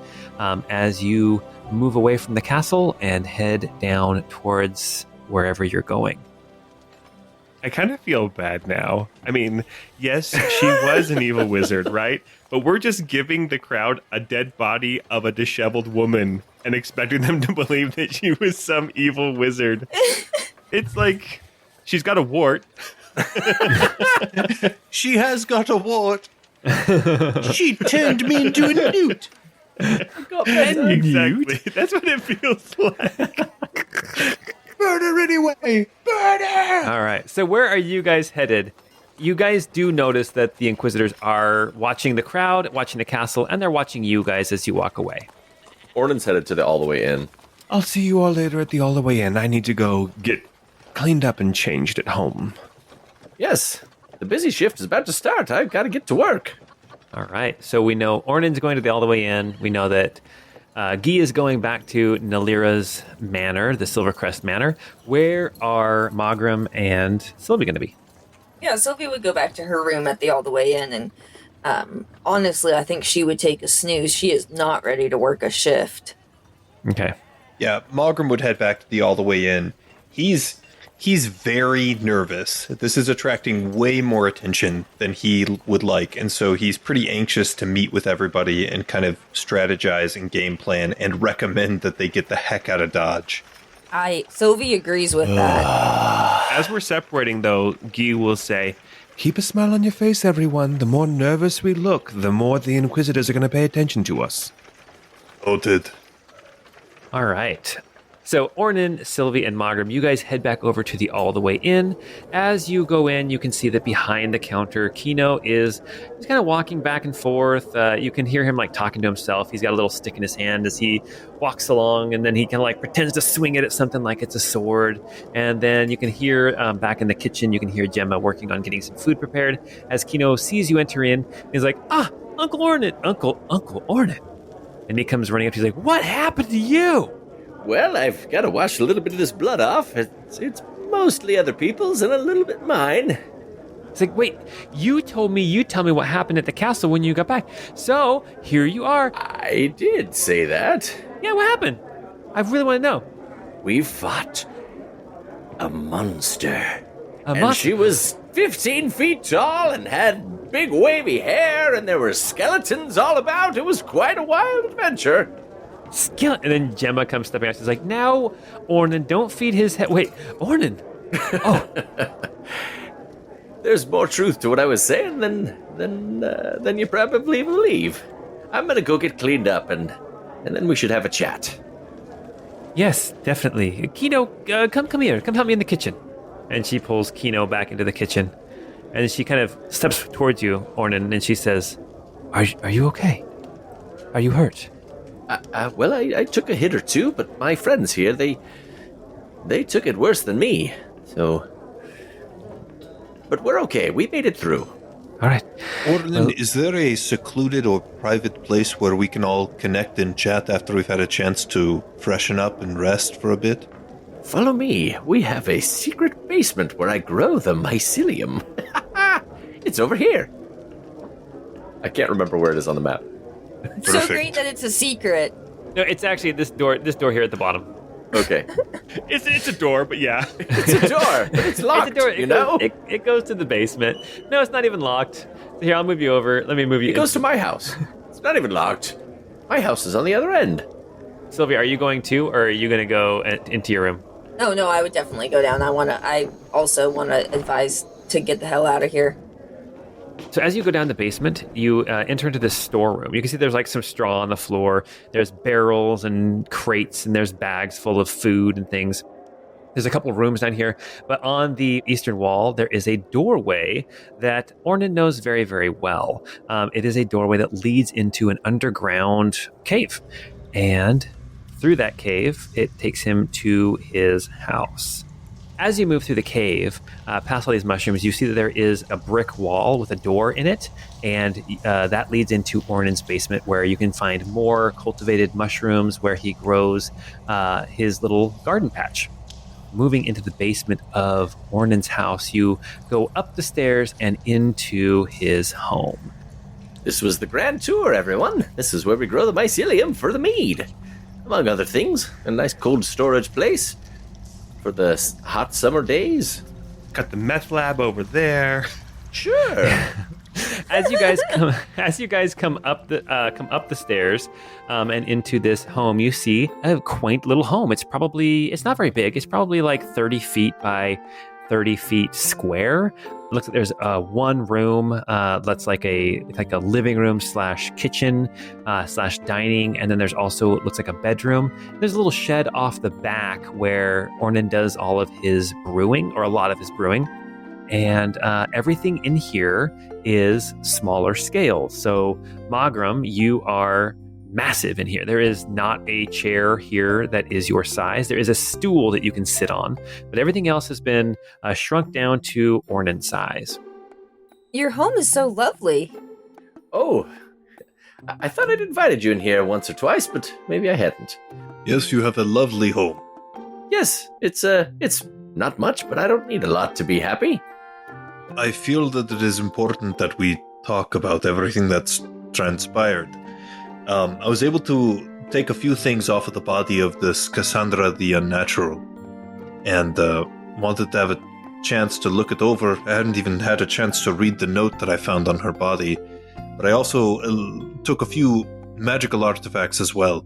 as you move away from the castle and head down towards wherever you're going. I kind of feel bad now. I mean, yes, she was an evil wizard, right? But we're just giving the crowd a dead body of a disheveled woman and expecting them to believe that she was some evil wizard. It's like, she's got a wart. She has got a wart. She turned me into a newt. Exactly. That's what it feels like. Burn her anyway. Burn her. All right. So where are you guys headed? You guys do notice that the Inquisitors are watching the crowd, watching the castle, and they're watching you guys as you walk away. Ornan's headed to the All the Way Inn. I'll see you all later at the All the Way Inn. I need to go get cleaned up and changed at home. Yes, the busy shift is about to start. I've got to get to work. All right. So we know Ornan's going to the All the Way Inn. We know that Guy is going back to Nalira's manor, the Silvercrest Manor. Where are Mogram and Sylvie going to be? Yeah, Sylvie would go back to her room at the All the Way Inn, and honestly, I think she would take a snooze. She is not ready to work a shift. Okay. Yeah, Mogram would head back to the All the Way Inn. He's He's very nervous. This is attracting way more attention than he would like, and so he's pretty anxious to meet with everybody and kind of strategize and game plan and recommend that they get the heck out of Dodge. Sylvie agrees with that. As we're separating, though, Guy will say, "Keep a smile on your face, everyone. The more nervous we look, the more the Inquisitors are going to pay attention to us." Noted. All right. So Ornan, Sylvie, and Magram, you guys head back over to the All the Way Inn. As you go in, you can see that behind the counter, Kino is kind of walking back and forth. You can hear him like talking to himself. He's got a little stick in his hand as he walks along, and then he kind of like pretends to swing it at something like it's a sword. And then you can hear back in the kitchen, you can hear Gemma working on getting some food prepared. As Kino sees you enter in, he's like, Uncle Ornan, Uncle Ornan. And he comes running up. He's like, "What happened to you?" Well, I've got to wash a little bit of this blood off. It's mostly other people's and a little bit mine. It's like, wait, you told me you'd tell me what happened at the castle when you got back. So, here you are. I did say that. Yeah, what happened? I really want to know. We fought a monster. A And monster? she was 15 feet tall and had big wavy hair, and there were skeletons all about. It was quite a wild adventure. And then Gemma comes stepping out. She's like, now, Ornan, don't feed his head. Wait, Ornan. Oh, There's more truth to what I was saying than you probably believe. I'm gonna go get cleaned up, and then we should have a chat. yes, definitely. Kino, come here. Come help me in the kitchen. And she pulls Kino back into the kitchen. And she kind of steps towards you, Ornan, and she says, Are you okay? Are you hurt? Well, I took a hit or two, but my friends here, they took it worse than me. So, but we're okay. We made it through. All right. Orlin, is there a secluded or private place where we can all connect and chat after we've had a chance to freshen up and rest for a bit? Follow me. We have a secret basement where I grow the mycelium. It's over here. I can't remember where it is on the map. So great that it's a secret. No, it's actually this door here at the bottom. Okay. It's a door, but yeah. It's a door, but it's locked, It's a door. you know? It goes to the basement. No, it's not even locked. So here, I'll move you over. Let me move you. It goes to my house. It's not even locked. My house is on the other end. Sylvia, are you going too, or are you going to go into your room? No, I would definitely go down. I also want to advise to get the hell out of here. So as you go down the basement, you enter into this storeroom. You can see there's like some straw on the floor. There's barrels and crates, and there's bags full of food and things. There's a couple rooms down here, but on the eastern wall, there is a doorway that Ornan knows very, very well. It is a doorway that leads into an underground cave. And through that cave, it takes him to his house. As you move through the cave, past all these mushrooms, you see that there is a brick wall with a door in it, and that leads into Ornan's basement, where you can find more cultivated mushrooms, where he grows his little garden patch. Moving into the basement of Ornan's house, you go up the stairs and into his home. This was the grand tour, everyone. This is where we grow the mycelium for the mead. Among other things, a nice cold storage place for the hot summer days. Got the meth lab over there. Sure. As you guys come up the stairs and into this home, you see a quaint little home. It's not very big. It's probably like 30 feet by 30 feet square. It looks like there's one room that's like a living room / kitchen / dining, and then there's also, it looks like a bedroom. There's a little shed off the back where Ornan does all of his brewing, or a lot of his brewing. And everything in here is smaller scale. So, Magram, you are massive in here. There is not a chair here that is your size. There is a stool that you can sit on, but everything else has been shrunk down to Ornan's size. Your home is so lovely. Oh, I thought I'd invited you in here once or twice, but maybe I hadn't. Yes, you have a lovely home. Yes, it's not much, but I don't need a lot to be happy. I feel that it is important that we talk about everything that's transpired. I was able to take a few things off of the body of this Cassandra the Unnatural, and wanted to have a chance to look it over. I hadn't even had a chance to read the note that I found on her body. But I also took a few magical artifacts as well.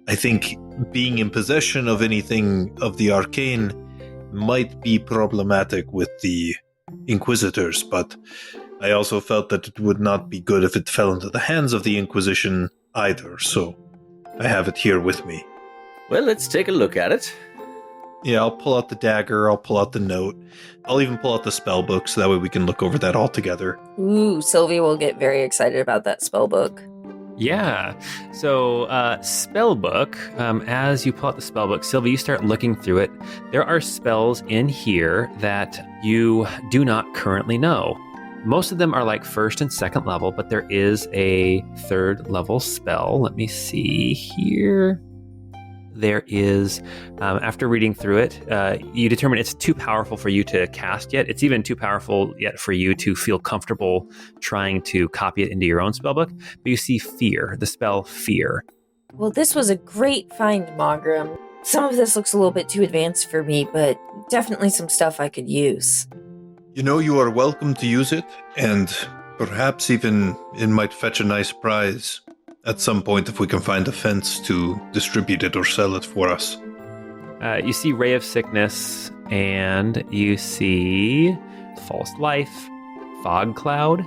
I think being in possession of anything of the arcane might be problematic with the Inquisitors, but I also felt that it would not be good if it fell into the hands of the Inquisition either, so I have it here with me. Well, let's take a look at it. Yeah, I'll pull out the dagger, I'll pull out the note, I'll even pull out the spell book so that way we can look over that all together. Ooh, Sylvie will get very excited about that spell book. Yeah. So, spellbook, as you pull out the spellbook, Sylvia, you start looking through it. There are spells in here that you do not currently know. Most of them are like first and second level, but there is a third level spell. Let me see here. There is, after reading through it, you determine it's too powerful for you to cast yet. It's even too powerful yet for you to feel comfortable trying to copy it into your own spellbook. But you see Fear, the spell Fear. Well, this was a great find, Mogram. Some of this looks a little bit too advanced for me, but definitely some stuff I could use. You know, you are welcome to use it, and perhaps even it might fetch a nice prize at some point if we can find a fence to distribute it or sell it for us. You see Ray of Sickness, and you see False Life, Fog Cloud,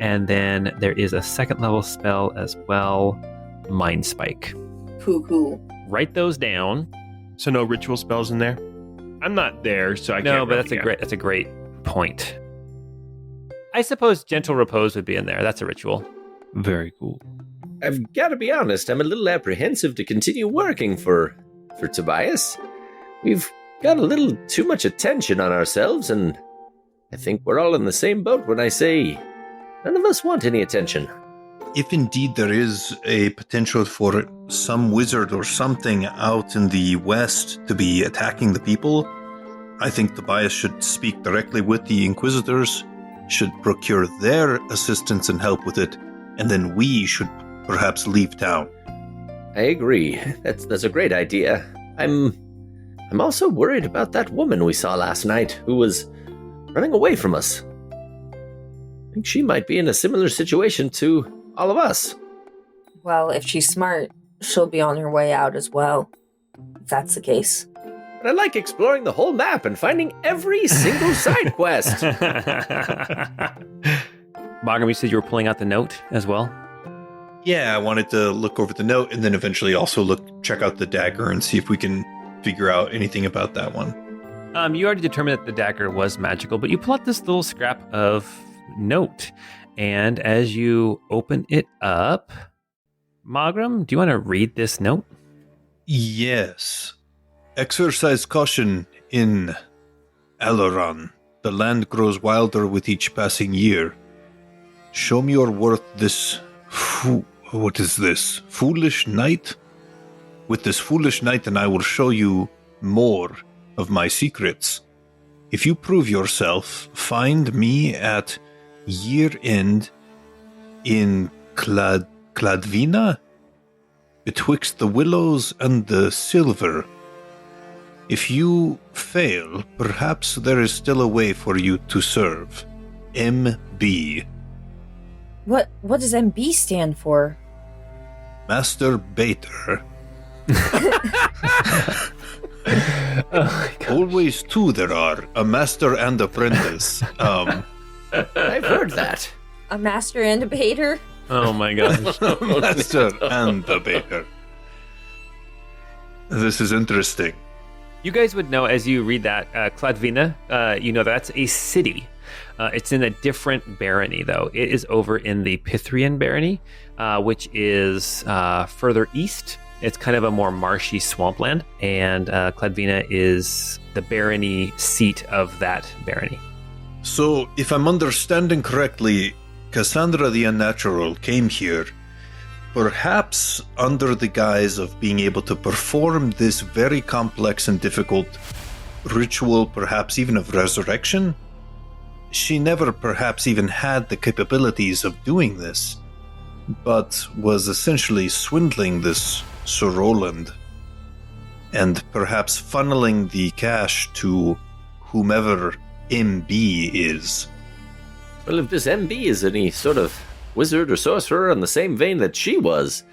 and then there is a second level spell as well, Mind Spike. Hoo-hoo. Write those down. So no ritual spells in there? I'm not there, so I can't. No, but really, that's a great point. I suppose Gentle Repose would be in there. That's a ritual. Very cool. I've got to be honest, I'm a little apprehensive to continue working for Tobias. We've got a little too much attention on ourselves, and I think we're all in the same boat when I say none of us want any attention. If indeed there is a potential for some wizard or something out in the west to be attacking the people, I think Tobias should speak directly with the Inquisitors, should procure their assistance and help with it, and then we should perhaps leave town. I agree. That's a great idea. I'm also worried about that woman we saw last night who was running away from us. I think she might be in a similar situation to all of us. Well, if she's smart, she'll be on her way out as well, if that's the case. But I like exploring the whole map and finding every single side quest. Mogram, you said you were pulling out the note as well? Yeah, I wanted to look over the note and then eventually also check out the dagger and see if we can figure out anything about that one. You already determined that the dagger was magical, but you pull out this little scrap of note. And as you open it up, Mogram, do you want to read this note? Yes. Exercise caution in Aloran. The land grows wilder with each passing year. Show me your worth this... What is this? Foolish night? With this foolish night, and I will show you more of my secrets. If you prove yourself, find me at year end in Cladvina, betwixt the willows and the silver. If you fail, perhaps there is still a way for you to serve. MB. What does MB stand for? Master Baiter. Oh my God. Always two there are, a master and apprentice. I've heard that. A master and a baiter? Oh my gosh. Master and the baker. This is interesting. You guys would know as you read that, Cladvina, you know that's a city. It's in a different barony, though. It is over in the Pithrian barony, which is further east. It's kind of a more marshy swampland, and Cladvina is the barony seat of that barony. So, if I'm understanding correctly, Cassandra the Unnatural came here, perhaps under the guise of being able to perform this very complex and difficult ritual, perhaps even of resurrection. She never perhaps even had the capabilities of doing this, but was essentially swindling this Sir Roland, and perhaps funneling the cash to whomever MB is. Well, if this MB is any sort of wizard or sorcerer in the same vein that she was,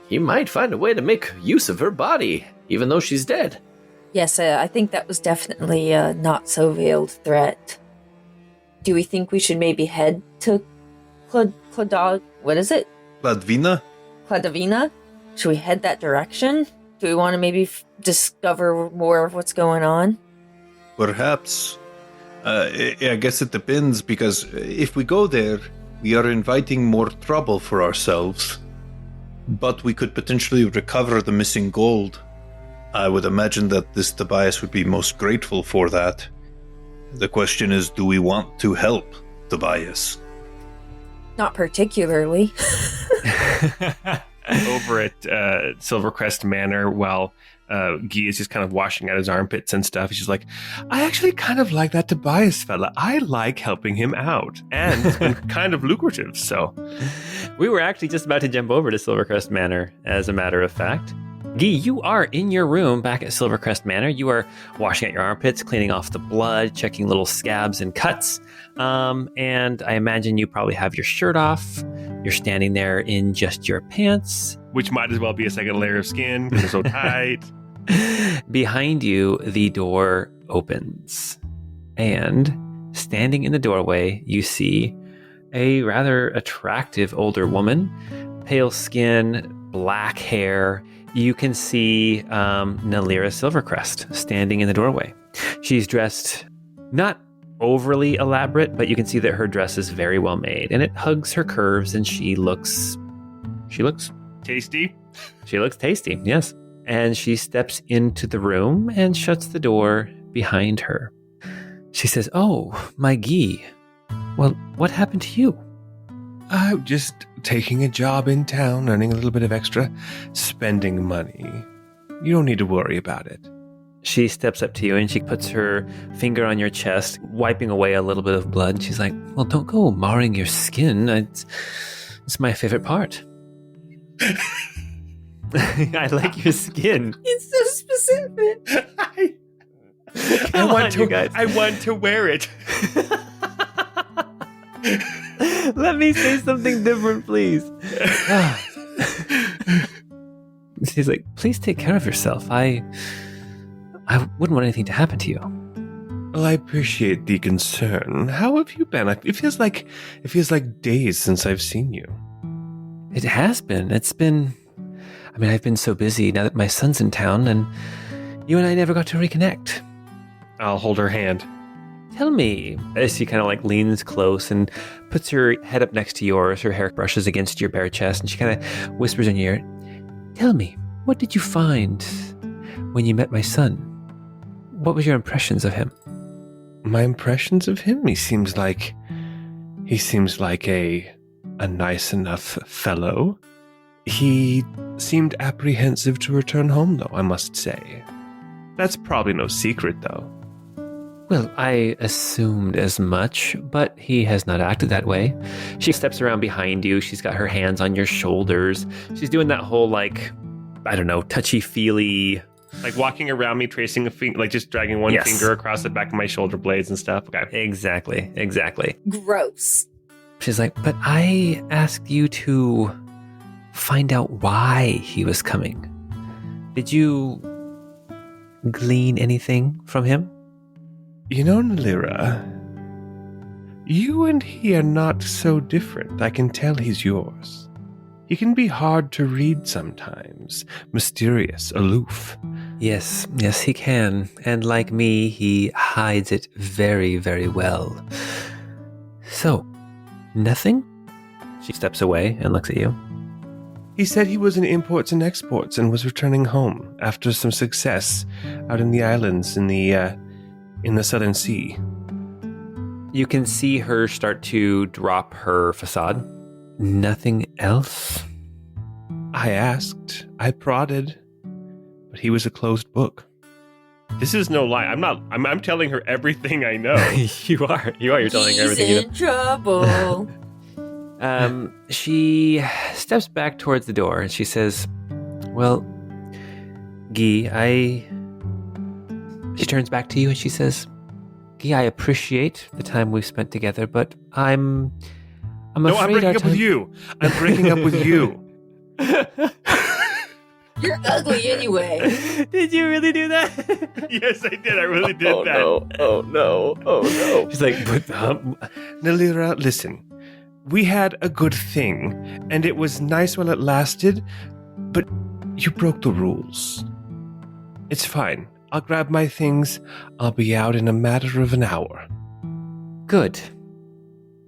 he might find a way to make use of her body, even though she's dead. Yes, I think that was definitely a not-so-veiled threat. Do we think we should maybe head to what is it? Ladvina? Cladavina? Should we head that direction? Do we want to maybe discover more of what's going on? Perhaps. I guess it depends, because if we go there, we are inviting more trouble for ourselves. But we could potentially recover the missing gold. I would imagine that this Tobias would be most grateful for that. The question is, do we want to help Tobias? Not particularly. Over at Silvercrest Manor, while Guy is just kind of washing out his armpits and stuff, he's just like, I actually kind of like that Tobias fella. I like helping him out. And it's been kind of lucrative, so. We were actually just about to jump over to Silvercrest Manor, as a matter of fact. Guy, you are in your room back at Silvercrest Manor. You are washing out your armpits, cleaning off the blood, checking little scabs and cuts. And I imagine you probably have your shirt off. You're standing there in just your pants. Which might as well be a second layer of skin because they're so tight. Behind you, the door opens. And standing in the doorway, you see a rather attractive older woman. Pale skin, black hair. You can see Nalira Silvercrest standing in the doorway. She's dressed not overly elaborate, but you can see that her dress is very well made, and it hugs her curves, and she looks Tasty. She looks tasty, yes. And she steps into the room and shuts the door behind her. She says, "Oh, my Guy. Well, what happened to you?" Just taking a job in town, earning a little bit of extra spending money. You don't need to worry about it. She steps up to you and she puts her finger on your chest, wiping away a little bit of blood. And she's like, "Well, don't go marring your skin. It's my favorite part." I like your skin. It's so specific. I want to wear it. Let me say something different, please. She's like, "Please take care of yourself. I wouldn't want anything to happen to you." Well, I appreciate the concern. How have you been? It feels like days since I've seen you. It has been. I've been so busy now that my son's in town, and you and I never got to reconnect. I'll hold her hand. Tell me, as she kind of leans close and puts her head up next to yours, her hair brushes against your bare chest, and she kind of whispers in your ear, "Tell me, what did you find when you met my son? What was your impressions of him?" My impressions of him? He seems like a nice enough fellow. He seemed apprehensive to return home, though, I must say. That's probably no secret, though. Well, I assumed as much, but he has not acted that way. She steps around behind you. She's got her hands on your shoulders. She's doing that whole, touchy-feely... Like walking around me, tracing a finger, just dragging one finger across the back of my shoulder blades and stuff. Okay. Exactly. Gross. She's like, "But I asked you to find out why he was coming. Did you glean anything from him?" You know, Nalira, you and he are not so different. I can tell he's yours. He can be hard to read sometimes, mysterious, aloof. Yes, he can. And like me, he hides it very, very well. So, nothing? She steps away and looks at you. He said he was in imports and exports and was returning home after some success out in the islands in the Southern Sea. You can see her start to drop her facade. Nothing else? I asked, I prodded, but he was a closed book. This is no lie. I'm telling her everything I know. You are. You're telling her everything you know. He's in trouble. She steps back towards the door and she says, "Well, Guy, She turns back to you and she says, Guy, I appreciate the time we've spent together, but I'm No, afraid I'm breaking our up with time- you. I'm breaking up with you. You're ugly anyway. Did you really do that? Yes, I did. I really did Oh that. no! Oh no! Oh no! She's like, but, Nalira, listen. We had a good thing, and it was nice while it lasted, but you broke the rules. It's fine. I'll grab my things. I'll be out in a matter of an hour. good.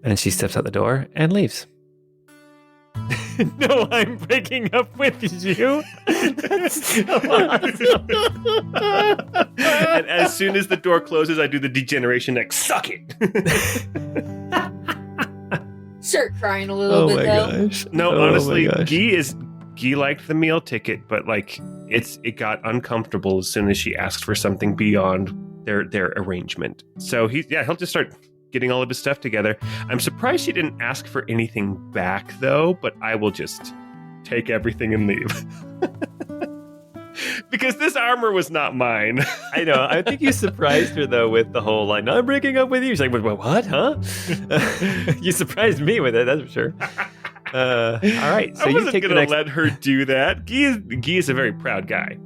And she steps out the door and leaves. No, I'm breaking up with you. That's so awesome. And as soon as the door closes, I do the degeneration neck. Suck it. Start crying a little bit though. gosh. No, honestly, Guy liked the meal ticket, but like it got uncomfortable as soon as she asked for something beyond their arrangement. So he'll just start getting all of his stuff together. I'm surprised she didn't ask for anything back though, but I will just take everything and leave. Because this armor was not mine. I know. I think you surprised her though with the whole line. I'm breaking up with you. She's like, what? Huh? You surprised me with it. That's for sure. All right. So I you wasn't take the gonna next. let her do that. Guy is a very proud guy.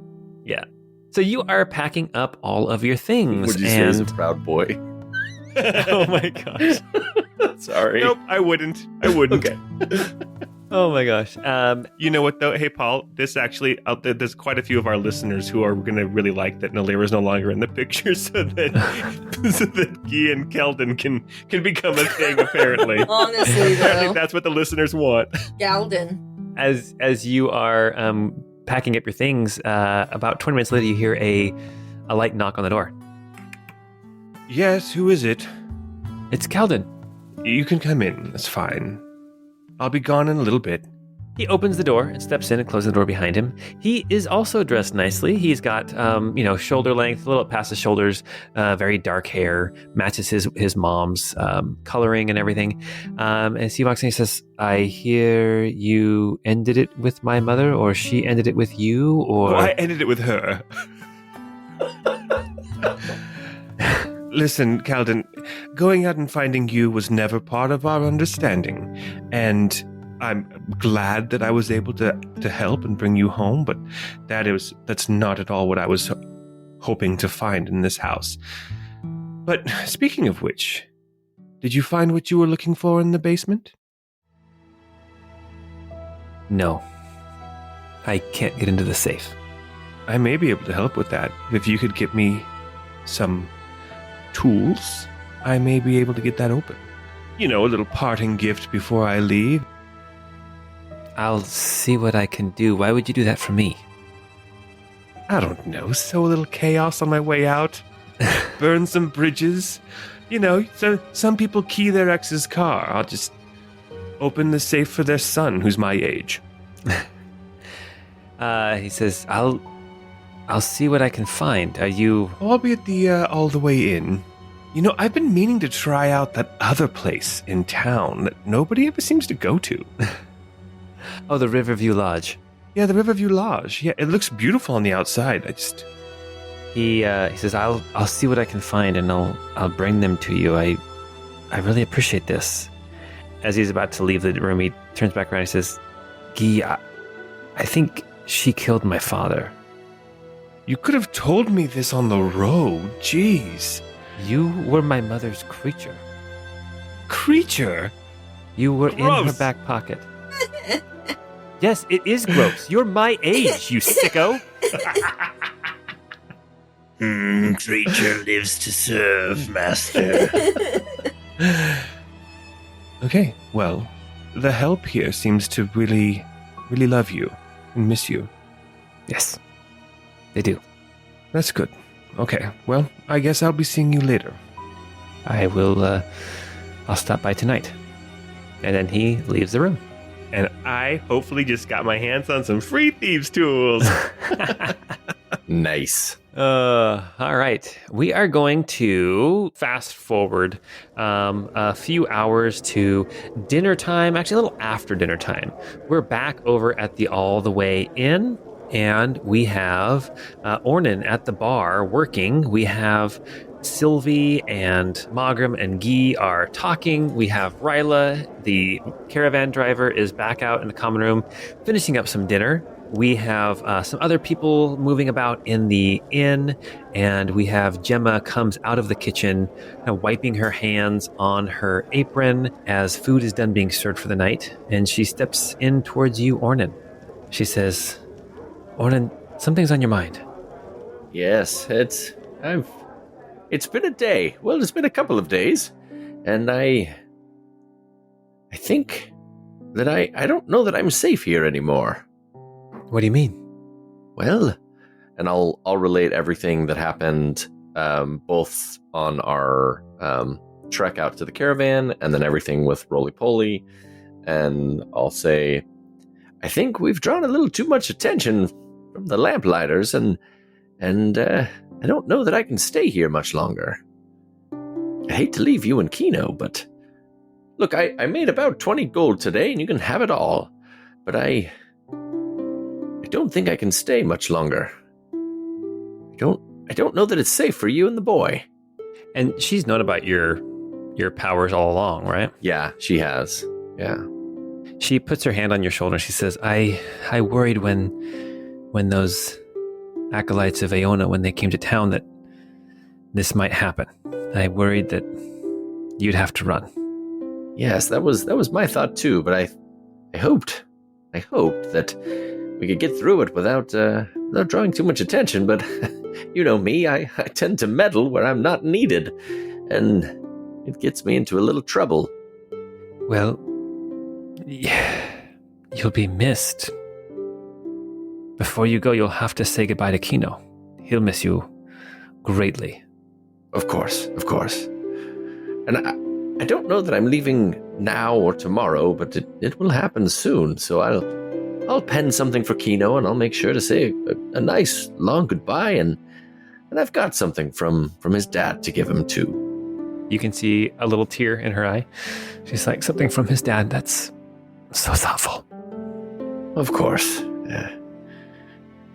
Yeah. So you are packing up all of your things, Would you say he's a and proud boy? oh my gosh. Sorry. Nope, I wouldn't. Okay. Oh my gosh. You know what though? Hey, Paul, this actually, there's quite a few of our listeners who are going to really like that Nalira is no longer in the picture so that Guy and Keldon can become a thing, apparently. Honestly Apparently though, that's what the listeners want. Galden. as you are packing up your things, about 20 minutes later, you hear a light knock on the door. Yes, who is it? It's Keldon. You can come in. That's fine. I'll be gone in a little bit. He opens the door and steps in and closes the door behind him. He is also dressed nicely. He's got, shoulder length, a little past his shoulders, very dark hair, matches his mom's coloring and everything. As he walks in, he says, I hear you ended it with my mother, or she ended it with you, or... Oh, I ended it with her. Listen, Keldon, going out and finding you was never part of our understanding, and I'm glad that I was able to help and bring you home, but that's not at all what I was hoping to find in this house. But speaking of which, did you find what you were looking for in the basement? No. I can't get into the safe. I may be able to help with that. If you could get me some tools, I may be able to get that open. You know, a little parting gift before I leave. I'll see what I can do. Why would you do that for me? I don't know, sow a little chaos on my way out. Burn some bridges. You know, so some people key their ex's car. I'll just open the safe for their son, who's my age. He says, I'll see what I can find. Are you... I'll be at the All the Way Inn. You know, I've been meaning to try out that other place in town that nobody ever seems to go to. Oh, the Riverview Lodge. Yeah, the Riverview Lodge. Yeah, it looks beautiful on the outside. He says, I'll see what I can find, and I'll bring them to you. I really appreciate this. As he's about to leave the room, he turns back around and he says, Guy, I think she killed my father. You could have told me this on the road. Jeez. You were my mother's creature. Creature? You were in her Gross. back pocket. Yes, it is gross. You're my age, you sicko. Creature lives to serve, master. Okay, well, the help here seems to really, really love you and miss you. Yes, they do. That's good. Okay, well, I guess I'll be seeing you later. I will, I'll stop by tonight. And then he leaves the room. And I hopefully just got my hands on some free thieves tools. Nice. All right. We are going to fast forward a few hours to dinner time, actually a little after dinner time. We're back over at the All the Way Inn, and we have Ornan at the bar working. We have Sylvie and Magram and Guy are talking. We have Ryla, the caravan driver, is back out in the common room finishing up some dinner. We have some other people moving about in the inn, and we have Gemma comes out of the kitchen, wiping her hands on her apron as food is done being served for the night, and she steps in towards you, Ornan. She says, Ornan, something's on your mind. Yes, it's been a day. Well, it's been a couple of days, and I think that I don't know that I'm safe here anymore. What do you mean? Well, and I'll relate everything that happened, both on our trek out to the caravan, and then everything with Roly Poly, and I'll say, I think we've drawn a little too much attention from the Lamplighters, and I don't know that I can stay here much longer. I hate to leave you and Kino, but look, I made about 20 gold today, and you can have it all, but I don't think I can stay much longer. I don't know that it's safe for you and the boy. And she's known about your powers all along, right? Yeah, she has. Yeah. She puts her hand on your shoulder and she says, I worried when those acolytes of Aona, when they came to town, that this might happen. I worried that you'd have to run. Yes, that was my thought too, but I hoped that we could get through it without drawing too much attention, but you know me, I tend to meddle where I'm not needed, and it gets me into a little trouble. Well, you'll be missed. Before you go, you'll have to say goodbye to Kino. He'll miss you greatly. Of course. And I don't know that I'm leaving now or tomorrow, but it will happen soon, so I'll pen something for Kino, and I'll make sure to say a nice long goodbye, and I've got something from his dad to give him too. You can see a little tear in her eye. She's like, something from his dad, that's so thoughtful. Of course.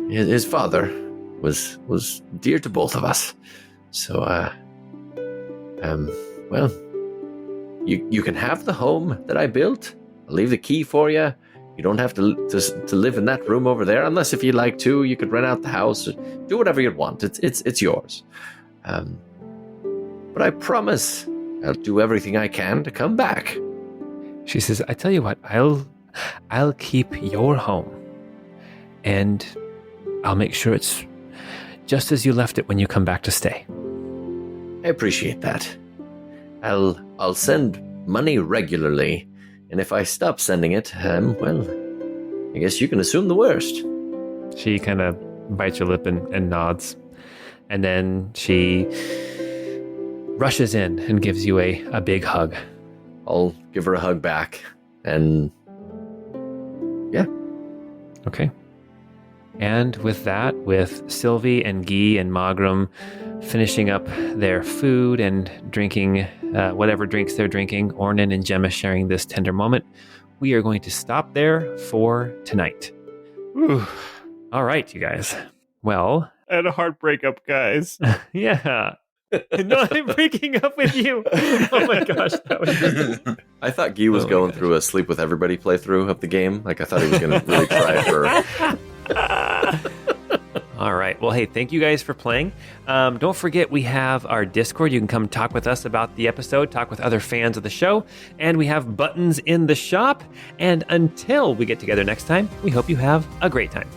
His father was dear to both of us. So, well, you can have the home that I built. I'll leave the key for you. You don't have to live in that room over there, unless if you'd like to. You could rent out the house, do whatever you want. It's yours. But I promise I'll do everything I can to come back. She says, I tell you what, I'll keep your home, and I'll make sure it's just as you left it when you come back to stay. I appreciate that. I'll send money regularly, and if I stop sending it, well, I guess you can assume the worst. She kind of bites her lip and nods, and then she rushes in and gives you a big hug. I'll give her a hug back, and yeah. Okay. And with that, with Sylvie and Guy and Magram finishing up their food and drinking whatever drinks they're drinking, Ornan and Gemma sharing this tender moment, we are going to stop there for tonight. Ooh. All right, you guys. Well, I had a heart breakup, guys. yeah. No, I'm breaking up with you. Oh my gosh, that was I thought Guy was going through a Sleep With Everybody playthrough of the game. Like, I thought he was going to really try for... All right. Well, hey, thank you guys for playing. Don't forget, we have our Discord. You can come talk with us about the episode, talk with other fans of the show, and we have buttons in the shop. And until we get together next time, we hope you have a great time.